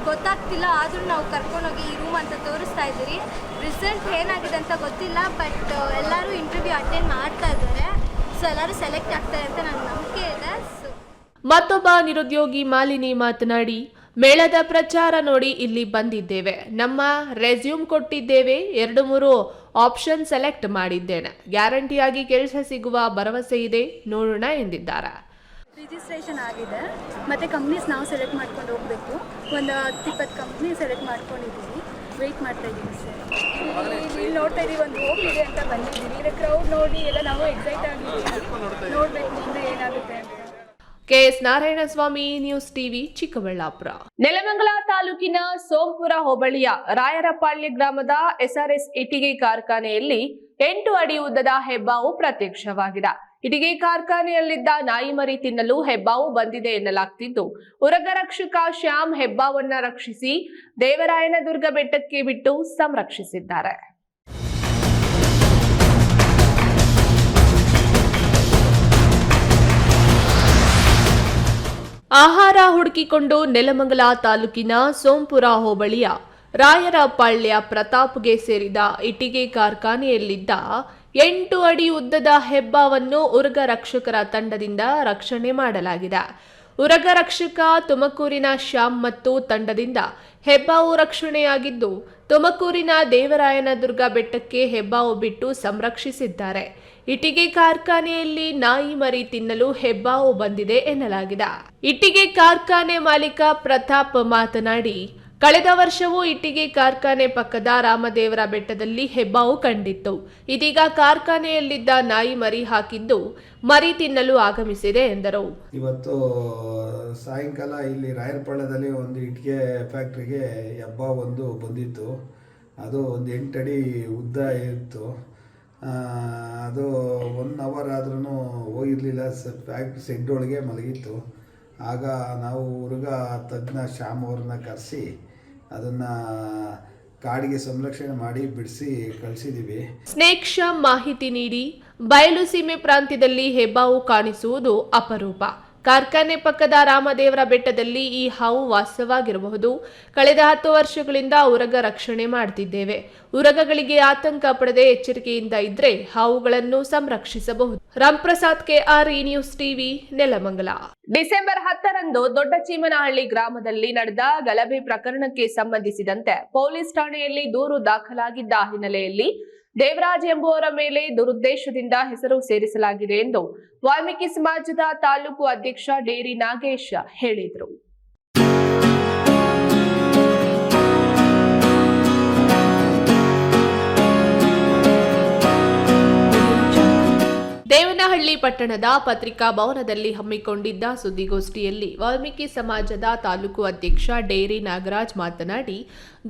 ಗೊತ್ತಾಗ್ತಿಲ್ಲ, ಆದರೂ ನಾವು ಕರ್ಕೊಂಡೋಗಿ ಈ ರೂಮ್ ಅಂತ ತೋರಿಸ್ತಾ ಇದ್ದೀರಿ. ರಿಸಲ್ಟ್ ಏನಾಗಿದೆ ಅಂತ ಗೊತ್ತಿಲ್ಲ, ಬಟ್ ಎಲ್ಲರೂ ಇಂಟರ್ವ್ಯೂ ಅಟೆಂಡ್ ಮಾಡ್ತಾ ಇದ್ದಾರೆ. ಸೊ ಎಲ್ಲರೂ ಸೆಲೆಕ್ಟ್ ಆಗ್ತಾರೆ ಅಂತ ನನಗೆ ನಂಬಿಕೆ ಇದೆ. ಮತ್ತೊಬ್ಬ ನಿರುದ್ಯೋಗಿ ಮಾಲಿನಿ ಮಾತನಾಡಿ, ಮೇಳದ ಪ್ರಚಾರ ನೋಡಿ ಇಲ್ಲಿ ಬಂದಿದ್ದೇವೆ. ನಮ್ಮ ರೆಸ್ಯೂಮ್ ಕೊಟ್ಟಿದ್ದೇವೆ, 2-3 ಆಪ್ಷನ್ ಸೆಲೆಕ್ಟ್ ಮಾಡಿದ್ದೇನೆ. ಗ್ಯಾರಂಟಿಯಾಗಿ ಕೆಲಸ ಸಿಗುವ ಭರವಸೆ ಇದೆ, ನೋಡೋಣ ಎಂದಿದ್ದಾರೆ. ರಿಜಿಸ್ಟ್ರೇಷನ್ ಆಗಿದೆ, ಮತ್ತು ಕಂಪ್ನೀಸ್ ನಾವು ಸೆಲೆಕ್ಟ್ ಮಾಡ್ಕೊಂಡು ಹೋಗಬೇಕು. ಒಂದು 10-20 ಕಂಪ್ನಿ ಸೆಲೆಕ್ಟ್ ಮಾಡ್ಕೊಂಡಿದ್ದೀವಿ, ವೆಯ್ಟ್ ಮಾಡ್ತಾ ಇದ್ದೀವಿ ಸರ್. ಇಲ್ಲಿ ನೋಡ್ತಾ ಇದ್ದೀವಿ, ಒಂದು ಹೋಗ್ಲಿದೆ ಅಂತ ಬಂದಿದ್ದೀವಿ. ಈಗ ಕ್ರೌಡ್ ನೋಡಿ ಎಲ್ಲ ನಾವು ಎಕ್ಸೈಟ್ ಆಗಿದ್ದೀವಿ, ನೋಡಬೇಕು ಮುಂದೆ ಏನಾಗುತ್ತೆ ಅಂತ. KS Narayanaswamy, news TV, Chikkaballapur. Nelamangala ತಾಲೂಕಿನ ಸೋಂಪುರ ಹೋಬಳಿಯ ರಾಯರಪಾಳ್ಯ ಗ್ರಾಮದ ಎಸ್ಆರ್ಎಸ್ ಇಟ್ಟಿಗೆ ಕಾರ್ಖಾನೆಯಲ್ಲಿ 8 ಅಡಿ ಉದ್ದದ ಹೆಬ್ಬಾವು ಪ್ರತ್ಯಕ್ಷವಾಗಿದೆ. ಇಟ್ಟಿಗೆ ಕಾರ್ಖಾನೆಯಲ್ಲಿದ್ದ ನಾಯಿಮರಿ ತಿನ್ನಲು ಹೆಬ್ಬಾವು ಬಂದಿದೆ ಎನ್ನಲಾಗ್ತಿದ್ದು, ಉರಗರಕ್ಷಕ ಶ್ಯಾಮ್ ಹೆಬ್ಬಾವನ್ನ ರಕ್ಷಿಸಿ ದೇವರಾಯನದುರ್ಗ ಬೆಟ್ಟಕ್ಕೆ ಬಿಟ್ಟು ಸಂರಕ್ಷಿಸಿದ್ದಾರೆ. ಆಹಾರ ಹುಡುಕಿಕೊಂಡು ನೆಲಮಂಗಲ ತಾಲೂಕಿನ ಸೋಂಪುರ ಹೋಬಳಿಯ ರಾಯರಪಾಳ್ಯ ಪ್ರತಾಪ್ಗೆ ಸೇರಿದ ಇಟ್ಟಿಗೆ ಕಾರ್ಖಾನೆಯಲ್ಲಿದ್ದ 8 ಅಡಿ ಉದ್ದದ ಹೆಬ್ಬಾವನ್ನು ಉರಗ ರಕ್ಷಕರ ತಂಡದಿಂದ ರಕ್ಷಣೆ ಮಾಡಲಾಗಿದೆ. ಉರಗ ರಕ್ಷಕ ತುಮಕೂರಿನ ಶ್ಯಾಮ್ ಮತ್ತು ತಂಡದಿಂದ ಹೆಬ್ಬಾವು ರಕ್ಷಣೆಯಾಗಿದ್ದು, ತುಮಕೂರಿನ ದೇವರಾಯನದುರ್ಗ ಬೆಟ್ಟಕ್ಕೆ ಹೆಬ್ಬಾವು ಬಿಟ್ಟು ಸಂರಕ್ಷಿಸಿದ್ದಾರೆ. ಇಟ್ಟಿಗೆ ಕಾರ್ಖಾನೆಯಲ್ಲಿ ನಾಯಿ ಮರಿ ತಿನ್ನಲು ಹೆಬ್ಬಾವು ಬಂದಿದೆ ಎನ್ನಲಾಗಿದೆ. ಇಟ್ಟಿಗೆ ಕಾರ್ಖಾನೆ ಮಾಲೀಕ ಪ್ರತಾಪ್ ಮಾತನಾಡಿ, ಕಳೆದ ವರ್ಷವೂ ಇಟ್ಟಿಗೆ ಕಾರ್ಖಾನೆ ಪಕ್ಕದ ರಾಮದೇವರ ಬೆಟ್ಟದಲ್ಲಿ ಹೆಬ್ಬಾವು ಕಂಡಿತ್ತು. ಇದೀಗ ಕಾರ್ಖಾನೆಯಲ್ಲಿದ್ದ ನಾಯಿ ಮರಿ ಹಾಕಿದ್ದು ಮರಿ ತಿನ್ನಲು ಆಗಮಿಸಿದೆ ಎಂದರು. ಇವತ್ತು ಸಾಯಂಕಾಲ ಇಲ್ಲಿ ರಾಯರಪಾಳ್ಯದಲ್ಲಿ ಒಂದು ಇಟ್ಟಿಗೆ ಫ್ಯಾಕ್ಟ್ರಿಗೆ ಹೆಬ್ಬಾವು ಒಂದು ಬಂದಿತ್ತು. ಅದು ಒಂದು 8 ಅಡಿ ಉದ್ದ ಇತ್ತು. ಅದು 1 ಅವರ್ ಆದ್ರೂ ಹೋಗಿರಲಿಲ್ಲ, ಫ್ಯಾಕ್ಟ್ರಿ ಶೆಡ್ ಒಳಗೆ ಮಲಗಿತ್ತು. ಆಗ ನಾವು ಉರುಗ ತಜ್ಞ ಶ್ಯಾಮ್ ಅವ್ರನ್ನ ಕರೆಸಿ ಅದನ್ನು ಕಾಡಿಗೆ ಸಂರಕ್ಷಣೆ ಮಾಡಿ ಬಿಡಿಸಿ ಕಳಿಸಿದ್ದೀವಿ. ಸ್ನೇಕ್ ಶ್ಯಾಮ್ ಮಾಹಿತಿ ನೀಡಿ, ಬಯಲು ಸೀಮೆ ಪ್ರಾಂತ್ಯದಲ್ಲಿ ಹೆಬ್ಬಾವು ಕಾಣಿಸುವುದು ಅಪರೂಪ. ಕಾರ್ಖಾನೆ ಪಕ್ಕದ ರಾಮದೇವರ ಬೆಟ್ಟದಲ್ಲಿ ಈ ಹಾವು ವಾಸವಾಗಿರಬಹುದು. ಕಳೆದ 10 ವರ್ಷಗಳಿಂದ ಉರಗ ರಕ್ಷಣೆ ಮಾಡುತ್ತಿದ್ದೇವೆ. ಉರಗಗಳಿಗೆ ಆತಂಕ ಪಡದೆ ಎಚ್ಚರಿಕೆಯಿಂದ ಇದ್ರೆ ಹಾವುಗಳನ್ನು ಸಂರಕ್ಷಿಸಬಹುದು. Ramprasad KR, news TV, Nelamangala. December 10ರಂದು ದೊಡ್ಡಚೀಮನಹಳ್ಳಿ ಗ್ರಾಮದಲ್ಲಿ ನಡೆದ ಗಲಭೆ ಪ್ರಕರಣಕ್ಕೆ ಸಂಬಂಧಿಸಿದಂತೆ ಪೊಲೀಸ್ ಠಾಣೆಯಲ್ಲಿ ದೂರು ದಾಖಲಾಗಿದ್ದ ಹಿನ್ನೆಲೆಯಲ್ಲಿ ದೇವರಾಜ್ ಎಂಬುವರ ಮೇಲೆ ದುರುದ್ದೇಶದಿಂದ ಹೆಸರು ಸೇರಿಸಲಾಗಿದೆ ಎಂದು ವಾಲ್ಮೀಕಿ ಸಮಾಜದ ತಾಲೂಕು ಅಧ್ಯಕ್ಷ ಡೇರಿ ನಾಗೇಶ್ ಹೇಳಿದರು. ದೇವನಹಳ್ಳಿ ಪಟ್ಟಣದ ಪತ್ರಿಕಾ ಭವನದಲ್ಲಿ ಹಮ್ಮಿಕೊಂಡಿದ್ದ ಸುದ್ದಿಗೋಷ್ಠಿಯಲ್ಲಿ ವಾಲ್ಮೀಕಿ ಸಮಾಜದ ತಾಲೂಕು ಅಧ್ಯಕ್ಷ ಡೇರಿ ನಾಗರಾಜ್ ಮಾತನಾಡಿ,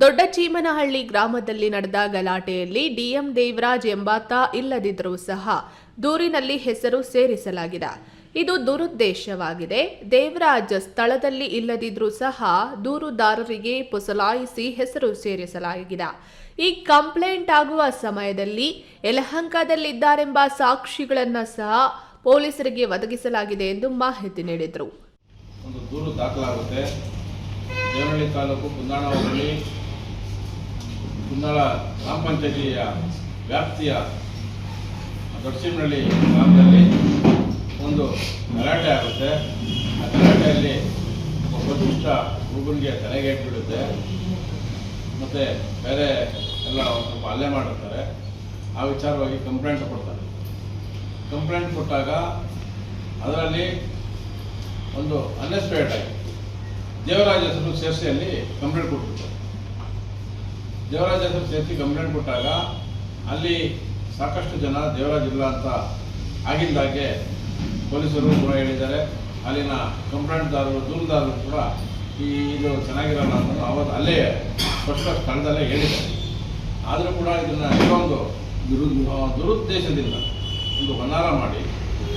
ದೊಡ್ಡಚೀಮನಹಳ್ಳಿ ಗ್ರಾಮದಲ್ಲಿ ನಡೆದ ಗಲಾಟೆಯಲ್ಲಿ ಡಿಎಂ ದೇವರಾಜ್ ಎಂಬಾತ ಇಲ್ಲದಿದ್ದರೂ ಸಹ ದೂರಿನಲ್ಲಿ ಹೆಸರು ಸೇರಿಸಲಾಗಿದೆ. ಇದು ದುರುದ್ದೇಶವಾಗಿದೆ. ದೇವರಾಜ್ ಸ್ಥಳದಲ್ಲಿ ಇಲ್ಲದಿದ್ರೂ ಸಹ ದೂರುದಾರರಿಗೆ ಪುಸಲಾಯಿಸಿ ಹೆಸರು ಸೇರಿಸಲಾಗಿದೆ. ಈ ಕಂಪ್ಲೇಂಟ್ ಆಗುವ ಸಮಯದಲ್ಲಿ ಯಲಹಂಕದಲ್ಲಿದ್ದಾರೆಂಬ ಸಾಕ್ಷಿಗಳನ್ನು ಸಹ ಪೊಲೀಸರಿಗೆ ಒದಗಿಸಲಾಗಿದೆ ಎಂದು ಮಾಹಿತಿ ನೀಡಿದರು. ಒಂದು ದೂರು ದಾಖಲಾಗುತ್ತೆ. ದೇವನಹಳ್ಳಿ ತಾಲೂಕು ಕುಂದಾಣ ಹೋಬಳಿ ಕುಂದಾಳ ಗ್ರಾಮ ಪಂಚಾಯತಿಯ ವ್ಯಾಪ್ತಿಯ ದೊಡ್ಡಚೀಮನಹಳ್ಳಿ ಗ್ರಾಮದಲ್ಲಿ ಒಂದು ಗಲಾಟೆ ಆಗುತ್ತೆ. ಆ ಗಲಾಟೆಯಲ್ಲಿ ಒಬ್ಬ ದುಷ್ಟ ಹುಡುಗನಿಗೆ ತಲೆಗೆ ಬೀಳುತ್ತೆ. ಮತ್ತು ಬೇರೆ ಎಲ್ಲ ಸ್ವಲ್ಪ ಹಲ್ಲೆ ಮಾಡಿರ್ತಾರೆ. ಆ ವಿಚಾರವಾಗಿ ಕಂಪ್ಲೇಂಟ್ ಕೊಡ್ತಾರೆ. ಕಂಪ್ಲೇಂಟ್ ಕೊಟ್ಟಾಗ ಅದರಲ್ಲಿ ಒಂದು ಅನ್ಎಕ್ಸ್ಪೆಕ್ಟೆಡ್ ಆಗಿ ದೇವರಾಜ್ ಹೆಸರು ಸೇರಿಸಿ ಅಲ್ಲಿ ಕಂಪ್ಲೇಂಟ್ ಕೊಟ್ಬಿಡ್ತಾರೆ. ದೇವರಾಜ್ ಹೆಸರು ಸೇರಿಸಿ ಕಂಪ್ಲೇಂಟ್ ಕೊಟ್ಟಾಗ ಅಲ್ಲಿ ಸಾಕಷ್ಟು ಜನ ದೇವರಾಜ್ ಇಲ್ಲ ಅಂತ ಆಗಿಂದಾಗೆ ಪೊಲೀಸರು ಕೂಡ ಹೇಳಿದ್ದಾರೆ. ಅಲ್ಲಿನ ಕಂಪ್ಲೇಂಟ್ದಾರರು ದೂರುದಾರರು ಕೂಡ ಇದು ಚೆನ್ನಾಗಿರಲ್ಲ ಅಂತ ಅವತ್ತು ಅಲ್ಲೇ ಸ್ಪಷ್ಟ ಸ್ಥಳದಲ್ಲೇ ಹೇಳಿದ್ದಾರೆ. ಆದರೂ ಕೂಡ ಇದನ್ನು ಕೆಲವೊಂದು ದುರುದ್ದೇಶದಿಂದ ಒಂದು ಹೊನ್ನಾರ ಮಾಡಿ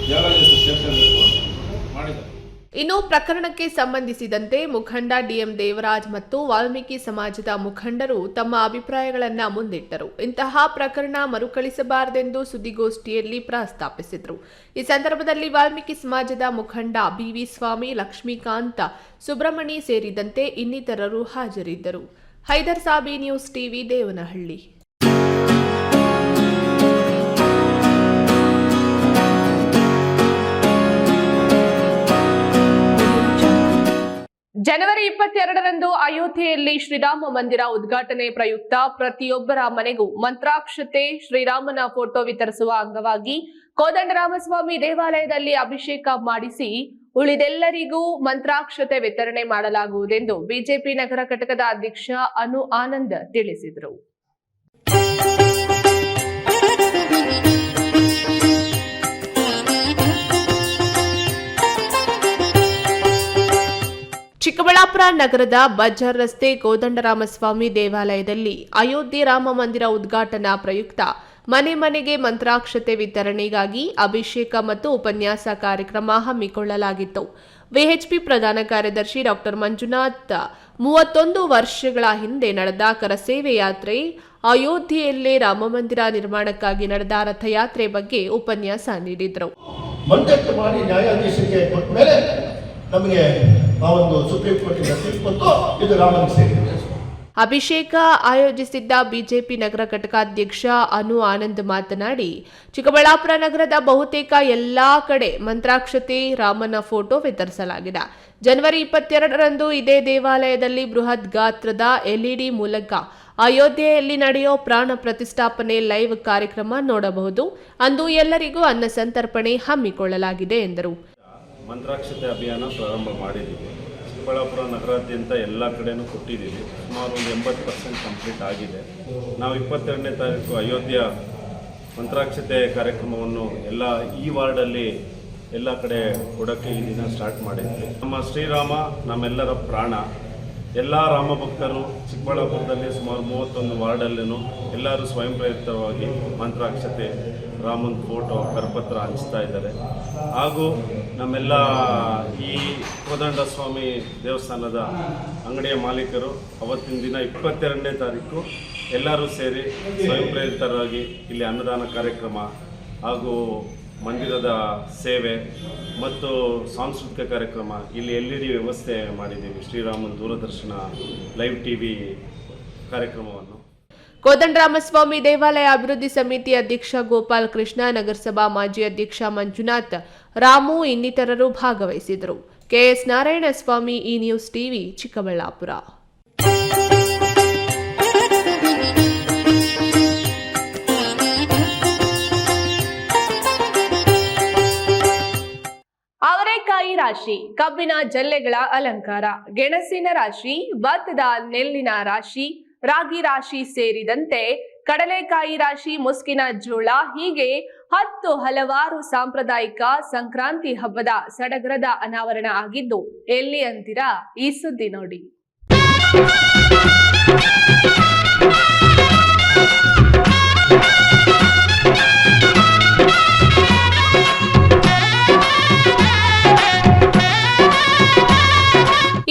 ದೇವರಾಜ ಸೇರಿಸಬೇಕು ಅಂತ ಮಾಡಿದ್ದಾರೆ. ಇನ್ನು ಪ್ರಕರಣಕ್ಕೆ ಸಂಬಂಧಿಸಿದಂತೆ ಮುಖಂಡ ಡಿಎಂ ದೇವರಾಜ್ ಮತ್ತು ವಾಲ್ಮೀಕಿ ಸಮಾಜದ ಮುಖಂಡರು ತಮ್ಮ ಅಭಿಪ್ರಾಯಗಳನ್ನು ಮುಂದಿಟ್ಟರು. ಇಂತಹ ಪ್ರಕರಣ ಮರುಕಳಿಸಬಾರದೆಂದು ಸುದ್ದಿಗೋಷ್ಠಿಯಲ್ಲಿ ಪ್ರಸ್ತಾಪಿಸಿದರು. ಈ ಸಂದರ್ಭದಲ್ಲಿ ವಾಲ್ಮೀಕಿ ಸಮಾಜದ ಮುಖಂಡ ಬಿವಿ ಸ್ವಾಮಿ, ಲಕ್ಷ್ಮೀಕಾಂತ, ಸುಬ್ರಹ್ಮಣಿ ಸೇರಿದಂತೆ ಇನ್ನಿತರರು ಹಾಜರಿದ್ದರು. Haider Sabi, news TV, Devanahalli. ಜನವರಿ 22ರಂದು ಅಯೋಧ್ಯೆಯಲ್ಲಿ ಶ್ರೀರಾಮ ಮಂದಿರ ಉದ್ಘಾಟನೆ ಪ್ರಯುಕ್ತ ಪ್ರತಿಯೊಬ್ಬರ ಮನೆಗೂ ಮಂತ್ರಾಕ್ಷತೆ ಶ್ರೀರಾಮನ ಫೋಟೋ ವಿತರಿಸುವ ಅಂಗವಾಗಿ ಕೋದಂಡರಾಮಸ್ವಾಮಿ ದೇವಾಲಯದಲ್ಲಿ ಅಭಿಷೇಕ ಮಾಡಿಸಿ ಉಳಿದೆಲ್ಲರಿಗೂ ಮಂತ್ರಾಕ್ಷತೆ ವಿತರಣೆ ಮಾಡಲಾಗುವುದೆಂದು ಬಿಜೆಪಿ ನಗರ ಘಟಕದ ಅಧ್ಯಕ್ಷ ಅನು ಆನಂದ್ ತಿಳಿಸಿದರು. ಚಿಕ್ಕಬಳ್ಳಾಪುರ ನಗರದ ಬಜಾರ್ ರಸ್ತೆ ಕೋದಂಡರಾಮಸ್ವಾಮಿ ದೇವಾಲಯದಲ್ಲಿ ಅಯೋಧ್ಯೆ ರಾಮ ಮಂದಿರ ಉದ್ಘಾಟನಾ ಪ್ರಯುಕ್ತ ಮನೆ ಮನೆಗೆ ಮಂತ್ರಾಕ್ಷತೆ ವಿತರಣೆಗಾಗಿ ಅಭಿಷೇಕ ಮತ್ತು ಉಪನ್ಯಾಸ ಕಾರ್ಯಕ್ರಮ ಹಮ್ಮಿಕೊಳ್ಳಲಾಗಿತ್ತು. ವಿಎಚ್ಪಿ ಪ್ರಧಾನ ಕಾರ್ಯದರ್ಶಿ ಡಾಕ್ಟರ್ ಮಂಜುನಾಥ್ 31 ವರ್ಷಗಳ ಹಿಂದೆ ನಡೆದ ಕರಸೇವೆ ಯಾತ್ರೆ, ಅಯೋಧ್ಯೆಯಲ್ಲೇ ರಾಮಮಂದಿರ ನಿರ್ಮಾಣಕ್ಕಾಗಿ ನಡೆದ ರಥಯಾತ್ರೆ ಬಗ್ಗೆ ಉಪನ್ಯಾಸ ನೀಡಿದರು. ಮಂತ್ಯಕ್ಕೆ ಮಾಡಿ ನ್ಯಾಯಾಧೀಶರಿಗೆ ಕೊಟ್ಟ ಮೇಲೆ ನಮಗೆ ಆ ಒಂದು ಸುಪ್ರೀಂ ಕೋರ್ಟಿನ ತೀರ್ಪು ಇದು ರಾಮನಿಗೆ ಸೇರಿದೆ. ಅಭಿಷೇಕ ಆಯೋಜಿಸಿದ್ದ ಬಿಜೆಪಿ ನಗರ ಘಟಕಾಧ್ಯಕ್ಷ ಅನು ಆನಂದ್ ಮಾತನಾಡಿ, ಚಿಕ್ಕಬಳ್ಳಾಪುರ ನಗರದ ಬಹುತೇಕ ಎಲ್ಲಾ ಕಡೆ ಮಂತ್ರಾಕ್ಷತೆ ರಾಮನ ಫೋಟೋ ವಿತರಿಸಲಾಗಿದೆ. ಜನವರಿ 22ರಂದು ಇದೇ ದೇವಾಲಯದಲ್ಲಿ ಬೃಹತ್ ಗಾತ್ರದ ಎಲ್ಇಡಿ ಮೂಲಕ ಅಯೋಧ್ಯೆಯಲ್ಲಿ ನಡೆಯೋ ಪ್ರಾಣ ಪ್ರತಿಷ್ಠಾಪನೆ ಲೈವ್ ಕಾರ್ಯಕ್ರಮ ನೋಡಬಹುದು. ಅಂದು ಎಲ್ಲರಿಗೂ ಅನ್ನ ಸಂತರ್ಪಣೆ ಹಮ್ಮಿಕೊಳ್ಳಲಾಗಿದೆ ಎಂದರು. ಮಂತ್ರಾಕ್ಷತೆ ಅಭಿಯಾನ ಪ್ರಾರಂಭ ಮಾಡಿದ್ದೀವಿ. ಚಿಕ್ಕಬಳ್ಳಾಪುರ ನಗರಾದ್ಯಂತ ಎಲ್ಲ ಕಡೆನೂ ಕೊಟ್ಟಿದ್ದೀವಿ. ಸುಮಾರು ಒಂದು 80% ಕಂಪ್ಲೀಟ್ ಆಗಿದೆ. ನಾವು 22ನೇ ತಾರೀಕು ಅಯೋಧ್ಯ ಮಂತ್ರಾಕ್ಷತೆ ಕಾರ್ಯಕ್ರಮವನ್ನು ಈ ವಾರ್ಡಲ್ಲಿ ಎಲ್ಲ ಕಡೆ ಕೊಡೋಕ್ಕೆ ಈ ದಿನ ಸ್ಟಾರ್ಟ್ ಮಾಡಿದ್ವಿ. ನಮ್ಮ ಶ್ರೀರಾಮ ನಮ್ಮೆಲ್ಲರ ಪ್ರಾಣ. ಎಲ್ಲ ರಾಮ ಭಕ್ತರು ಚಿಕ್ಕಬಳ್ಳಾಪುರದಲ್ಲಿ ಸುಮಾರು 31 ವಾರ್ಡಲ್ಲೂ ಎಲ್ಲರೂ ಸ್ವಯಂ ಪ್ರೇರಿತವಾಗಿ ಮಂತ್ರಾಕ್ಷತೆ, ರಾಮನ ಫೋಟೋ, ಕರಪತ್ರ ಹಂಚ್ತಾ ಇದ್ದಾರೆ. ಹಾಗೂ ನಮ್ಮೆಲ್ಲ ಈ ಕೋದಂಡ ಸ್ವಾಮಿ ದೇವಸ್ಥಾನದ ಅಂಗಡಿಯ ಮಾಲೀಕರು ಅವತ್ತಿನ ದಿನ 22ನೇ ತಾರೀಕು ಎಲ್ಲರೂ ಸೇರಿ ಸ್ವಯಂ ಪ್ರೇರಿತರಾಗಿ ಇಲ್ಲಿ ಅನ್ನದಾನ ಕಾರ್ಯಕ್ರಮ ಹಾಗೂ ಮಂದಿರದ ಸೇವೆ ಮತ್ತು ಸಾಂಸ್ಕೃತಿಕ ಕಾರ್ಯಕ್ರಮ, ಇಲ್ಲಿ LED ವ್ಯವಸ್ಥೆ ಮಾಡಿದ್ದೀವಿ. ಶ್ರೀರಾಮನ ದೂರದರ್ಶನ ಲೈವ್ ಟಿವಿ ಕಾರ್ಯಕ್ರಮವನ್ನು ಕೋದಂಡರಾಮಸ್ವಾಮಿ ದೇವಾಲಯ ಅಭಿವೃದ್ಧಿ ಸಮಿತಿ ಅಧ್ಯಕ್ಷ ಗೋಪಾಲ್ ಕೃಷ್ಣ, ನಗರಸಭಾ ಮಾಜಿ ಅಧ್ಯಕ್ಷ ಮಂಜುನಾಥ್, ರಾಮು ಇನ್ನಿತರರು ಭಾಗವಹಿಸಿದರು. ಕೆಎಸ್ ನಾರಾಯಣಸ್ವಾಮಿ, ಈ ನ್ಯೂಸ್ ಟಿವಿ, ಚಿಕ್ಕಬಳ್ಳಾಪುರ. ಅವರೇಕಾಯಿ ರಾಶಿ ಕಬ್ಬಿನ ಜಲ್ಲೆಗಳ ಅಲಂಕಾರ, ಗೆಣಸಿನ ರಾಶಿ, ಭತ್ತದ ನೆಲ್ಲಿನ ರಾಶಿ, ರಾಗಿ ರಾಶಿ ಸೇರಿದಂತೆ ಕಡಲೆಕಾಯಿ ರಾಶಿ, ಮುಸ್ಕಿನ ಜೋಳ ಹೀಗೆ 10 ಹಲವಾರು ಸಾಂಪ್ರದಾಯಿಕ ಸಂಕ್ರಾಂತಿ ಹಬ್ಬದ ಸಡಗರದ ಅನಾವರಣ ಆಗಿದ್ದು ಎಲ್ಲಿ ಅಂತೀರಾ? ಈ ಸುದ್ದಿ ನೋಡಿ.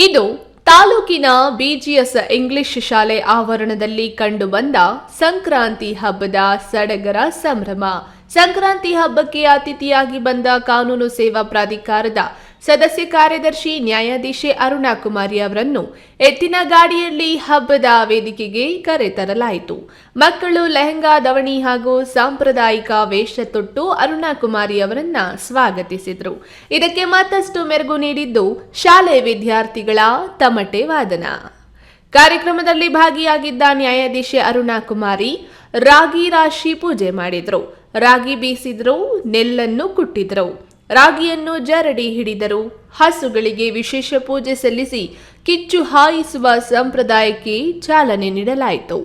ಇದು ತಾಲೂಕಿನ ಬಿಜಿಎಸ್ ಇಂಗ್ಲಿಷ್ ಶಾಲೆ ಆವರಣದಲ್ಲಿ ಕಂಡುಬಂದ ಸಂಕ್ರಾಂತಿ ಹಬ್ಬದ ಸಡಗರ ಸಂಭ್ರಮ. ಸಂಕ್ರಾಂತಿ ಹಬ್ಬಕ್ಕೆ ಅತಿಥಿಯಾಗಿ ಬಂದ ಕಾನೂನು ಸೇವಾ ಪ್ರಾಧಿಕಾರದ ಸದಸ್ಯ ಕಾರ್ಯದರ್ಶಿ ನ್ಯಾಯಾಧೀಶೆ ಅರುಣಾ ಕುಮಾರಿ ಅವರನ್ನು ಎತ್ತಿನ ಗಾಡಿಯಲ್ಲಿ ಹಬ್ಬದ ವೇದಿಕೆಗೆ ಕರೆತರಲಾಯಿತು. ಮಕ್ಕಳು ಲೆಹಂಗಾ, ದಾವಣಿ ಹಾಗೂ ಸಾಂಪ್ರದಾಯಿಕ ವೇಷ ತೊಟ್ಟು ಅರುಣಾ ಕುಮಾರಿ ಅವರನ್ನ ಸ್ವಾಗತಿಸಿದ್ರು. ಇದಕ್ಕೆ ಮತ್ತಷ್ಟು ಮೆರುಗು ನೀಡಿದ್ದು ಶಾಲೆ ವಿದ್ಯಾರ್ಥಿಗಳ ತಮಟೆ ವಾದನ. ಕಾರ್ಯಕ್ರಮದಲ್ಲಿ ಭಾಗಿಯಾಗಿದ್ದ ನ್ಯಾಯಾಧೀಶೆ ಅರುಣಾ ಕುಮಾರಿ ರಾಗಿ ರಾಶಿ ಪೂಜೆ ಮಾಡಿದ್ರು. ರಾಗಿ ಬೀಸಿದ್ರು, ನೆಲ್ಲನ್ನು ಕುಟ್ಟಿದ್ರು, ರಾಗಿಯನ್ನು ಜರಡಿ ಹಿಡಿದರು. ಹಸುಗಳಿಗೆ ವಿಶೇಷ ಪೂಜೆ ಸಲ್ಲಿಸಿ ಕಿಚ್ಚು ಹಾಯಿಸುವ ಸಂಪ್ರದಾಯಕ್ಕೆ ಚಾಲನೆ ನೀಡಲಾಯಿತು.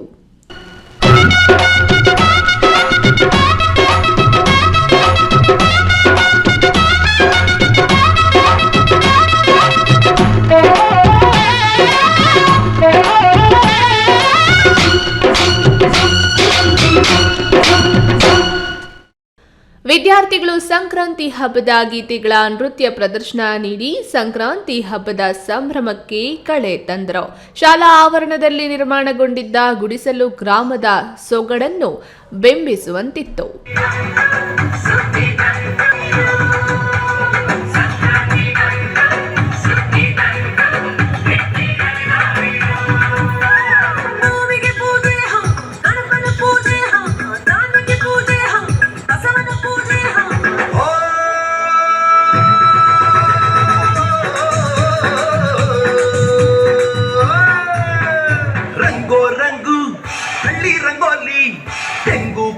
ವಿದ್ಯಾರ್ಥಿಗಳು ಸಂಕ್ರಾಂತಿ ಹಬ್ಬದ ಗೀತೆಗಳ ನೃತ್ಯ ಪ್ರದರ್ಶನ ನೀಡಿ ಸಂಕ್ರಾಂತಿ ಹಬ್ಬದ ಸಂಭ್ರಮಕ್ಕೆ ಕಳೆ ತಂದರು. ಶಾಲಾ ಆವರಣದಲ್ಲಿ ನಿರ್ಮಾಣಗೊಂಡಿದ್ದ ಗುಡಿಸಲು ಗ್ರಾಮದ ಸೊಗಡನ್ನು ಬಿಂಬಿಸುವಂತಿತ್ತು.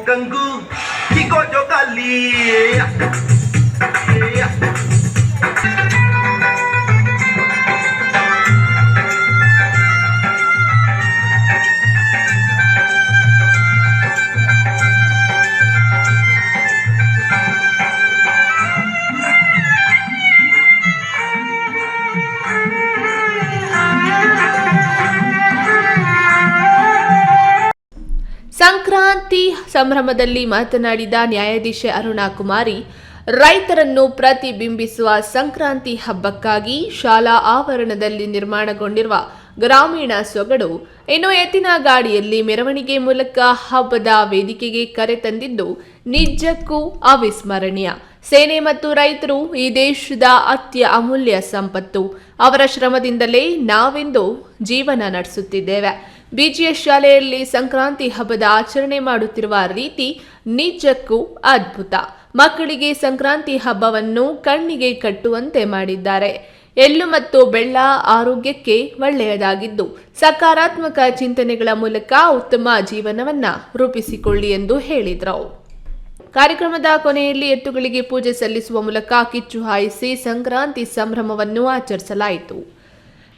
कंगू जिगो जो काली ಸಂಕ್ರಾಂತಿ ಸಂಭ್ರಮದಲ್ಲಿ ಮಾತನಾಡಿದ ನ್ಯಾಯಾಧೀಶೆ ಅರುಣಾ ಕುಮಾರಿ, ರೈತರನ್ನು ಪ್ರತಿಬಿಂಬಿಸುವ ಸಂಕ್ರಾಂತಿ ಹಬ್ಬಕ್ಕಾಗಿ ಶಾಲಾ ಆವರಣದಲ್ಲಿ ನಿರ್ಮಾಣಗೊಂಡಿರುವ ಗ್ರಾಮೀಣ ಸೊಗಡು ಇನ್ನು ಎತ್ತಿನ ಗಾಡಿಯಲ್ಲಿ ಮೆರವಣಿಗೆ ಮೂಲಕ ಹಬ್ಬದ ವೇದಿಕೆಗೆ ಕರೆತಂದಿದ್ದು ನಿಜಕ್ಕೂ ಅವಿಸ್ಮರಣೀಯ. ಸೇನೆ ಮತ್ತು ರೈತರು ಈ ದೇಶದ ಅತ್ಯಮೂಲ್ಯ ಸಂಪತ್ತು. ಅವರ ಶ್ರಮದಿಂದಲೇ ನಾವಿಂದು ಜೀವನ ನಡೆಸುತ್ತಿದ್ದೇವೆ. ಬಿಜಿಎಸ್ ಶಾಲೆಯಲ್ಲಿ ಸಂಕ್ರಾಂತಿ ಹಬ್ಬದ ಆಚರಣೆ ಮಾಡುತ್ತಿರುವ ರೀತಿ ನಿಜಕ್ಕೂ ಅದ್ಭುತ. ಮಕ್ಕಳಿಗೆ ಸಂಕ್ರಾಂತಿ ಹಬ್ಬವನ್ನು ಕಣ್ಣಿಗೆ ಕಟ್ಟುವಂತೆ ಮಾಡಿದ್ದಾರೆ. ಎಳ್ಳು ಮತ್ತು ಬೆಲ್ಲ ಆರೋಗ್ಯಕ್ಕೆ ಒಳ್ಳೆಯದಾಗಿದ್ದು ಸಕಾರಾತ್ಮಕ ಚಿಂತನೆಗಳ ಮೂಲಕ ಉತ್ತಮ ಜೀವನವನ್ನ ರೂಪಿಸಿಕೊಳ್ಳಿ ಎಂದು ಹೇಳಿದರು. ಕಾರ್ಯಕ್ರಮದ ಕೊನೆಯಲ್ಲಿ ಎತ್ತುಗಳಿಗೆ ಪೂಜೆ ಸಲ್ಲಿಸುವ ಮೂಲಕ ಕಿಚ್ಚು ಹಾಯಿಸಿ ಸಂಕ್ರಾಂತಿ ಸಂಭ್ರಮವನ್ನು ಆಚರಿಸಲಾಯಿತು.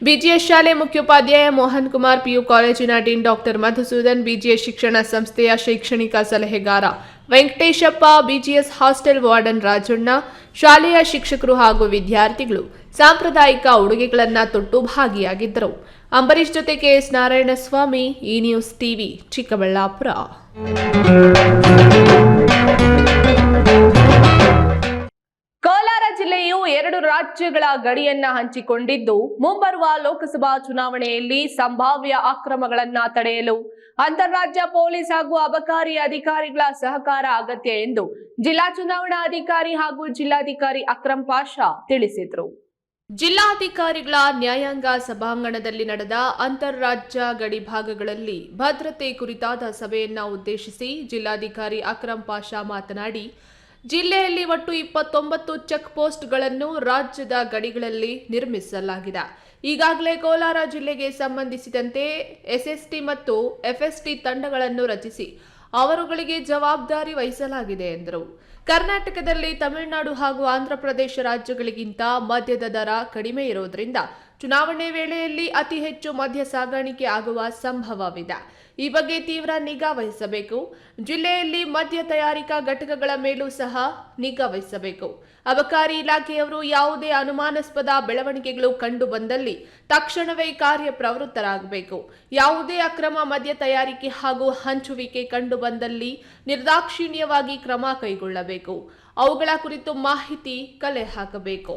ಬಿಜಿಎಸ್ ಶಾಲೆ ಮುಖ್ಯೋಪಾಧ್ಯಾಯ ಮೋಹನ್ ಕುಮಾರ್, ಪಿಯು ಕಾಲೇಜಿನ ಡೀನ್ ಡಾಕ್ಟರ್ ಮಧುಸೂದನ್, ಬಿಜಿಎಸ್ ಶಿಕ್ಷಣ ಸಂಸ್ಥೆಯ ಶೈಕ್ಷಣಿಕ ಸಲಹೆಗಾರ Venkateshappa, BGS hostel warden Rajanna, ಶಾಲೆಯ ಶಿಕ್ಷಕರು ಹಾಗೂ ವಿದ್ಯಾರ್ಥಿಗಳು ಸಾಂಪ್ರದಾಯಿಕ ಉಡುಗೆಗಳನ್ನು ತೊಟ್ಟು ಭಾಗಿಯಾಗಿದ್ದರು. ಅಂಬರೀಶ್ ಜೊತೆ ಕೆಎಸ್ ನಾರಾಯಣಸ್ವಾಮಿ, ಈ ನ್ಯೂಸ್ ಟಿವಿ, ಚಿಕ್ಕಬಳ್ಳಾಪುರ. ಕೋಲಾರ ಜಿಲ್ಲೆಯು 2 ರಾಜ್ಯಗಳ ಗಡಿಯನ್ನ ಹಂಚಿಕೊಂಡಿದ್ದು ಮುಂಬರುವ ಲೋಕಸಭಾ ಚುನಾವಣೆಯಲ್ಲಿ ಸಂಭಾವ್ಯ ಅಕ್ರಮಗಳನ್ನ ತಡೆಯಲು ಅಂತಾರಾಜ್ಯ ಪೊಲೀಸ್ ಹಾಗೂ ಅಬಕಾರಿ ಅಧಿಕಾರಿಗಳ ಸಹಕಾರ ಅಗತ್ಯ ಎಂದು ಜಿಲ್ಲಾ ಚುನಾವಣಾ ಅಧಿಕಾರಿ ಹಾಗೂ ಜಿಲ್ಲಾಧಿಕಾರಿ ಅಕ್ರಂ ಪಾಷಾ ತಿಳಿಸಿದರು. ಜಿಲ್ಲಾಧಿಕಾರಿಗಳ ನ್ಯಾಯಾಂಗ ಸಭಾಂಗಣದಲ್ಲಿ ನಡೆದ ಅಂತಾರಾಜ್ಯ ಗಡಿ ಭಾಗಗಳಲ್ಲಿ ಭದ್ರತೆ ಕುರಿತಾದ ಸಭೆಯನ್ನ ಉದ್ದೇಶಿಸಿ ಜಿಲ್ಲಾಧಿಕಾರಿ ಅಕ್ರಂ ಪಾಷಾ ಮಾತನಾಡಿ, ಜಿಲ್ಲೆಯಲ್ಲಿ ಒಟ್ಟು 29 ಚೆಕ್ ಪೋಸ್ಟ್ಗಳನ್ನು ರಾಜ್ಯದ ಗಡಿಗಳಲ್ಲಿ ನಿರ್ಮಿಸಲಾಗಿದೆ. ಈಗಾಗಲೇ ಕೋಲಾರ ಜಿಲ್ಲೆಗೆ ಸಂಬಂಧಿಸಿದಂತೆ ಎಸ್ಎಸ್ಟಿ ಮತ್ತು ಎಫ್ಎಸ್ಟಿ ತಂಡಗಳನ್ನು ರಚಿಸಿ ಅವರುಗಳಿಗೆ ಜವಾಬ್ದಾರಿ ವಹಿಸಲಾಗಿದೆ ಎಂದರು. ಕರ್ನಾಟಕದಲ್ಲಿ ತಮಿಳುನಾಡು ಹಾಗೂ ಆಂಧ್ರಪ್ರದೇಶ ರಾಜ್ಯಗಳಿಗಿಂತ ಮದ್ಯದ ದರ ಕಡಿಮೆ ಇರುವುದರಿಂದ ಚುನಾವಣೆ ವೇಳೆಯಲ್ಲಿ ಅತಿ ಹೆಚ್ಚು ಮದ್ಯ ಸಾಗಾಣಿಕೆ ಆಗುವ ಸಂಭವವಿದೆ. ಈ ಬಗ್ಗೆ ತೀವ್ರ ನಿಗಾ ವಹಿಸಬೇಕು. ಜಿಲ್ಲೆಯಲ್ಲಿ ಮದ್ಯ ತಯಾರಿಕಾ ಘಟಕಗಳ ಮೇಲೂ ಸಹ ನಿಗಾ ವಹಿಸಬೇಕು. ಅಬಕಾರಿ ಇಲಾಖೆಯವರು ಯಾವುದೇ ಅನುಮಾನಾಸ್ಪದ ಬೆಳವಣಿಗೆಗಳು ಕಂಡು ಬಂದಲ್ಲಿ ತಕ್ಷಣವೇ ಕಾರ್ಯಪ್ರವೃತ್ತರಾಗಬೇಕು. ಯಾವುದೇ ಅಕ್ರಮ ಮದ್ಯ ತಯಾರಿಕೆ ಹಾಗೂ ಹಂಚುವಿಕೆ ಕಂಡು ಬಂದಲ್ಲಿ ನಿರ್ದಾಕ್ಷಿಣ್ಯವಾಗಿ ಕ್ರಮ ಕೈಗೊಳ್ಳಬೇಕು. ಅವುಗಳ ಕುರಿತು ಮಾಹಿತಿ ಕಲೆ ಹಾಕಬೇಕು.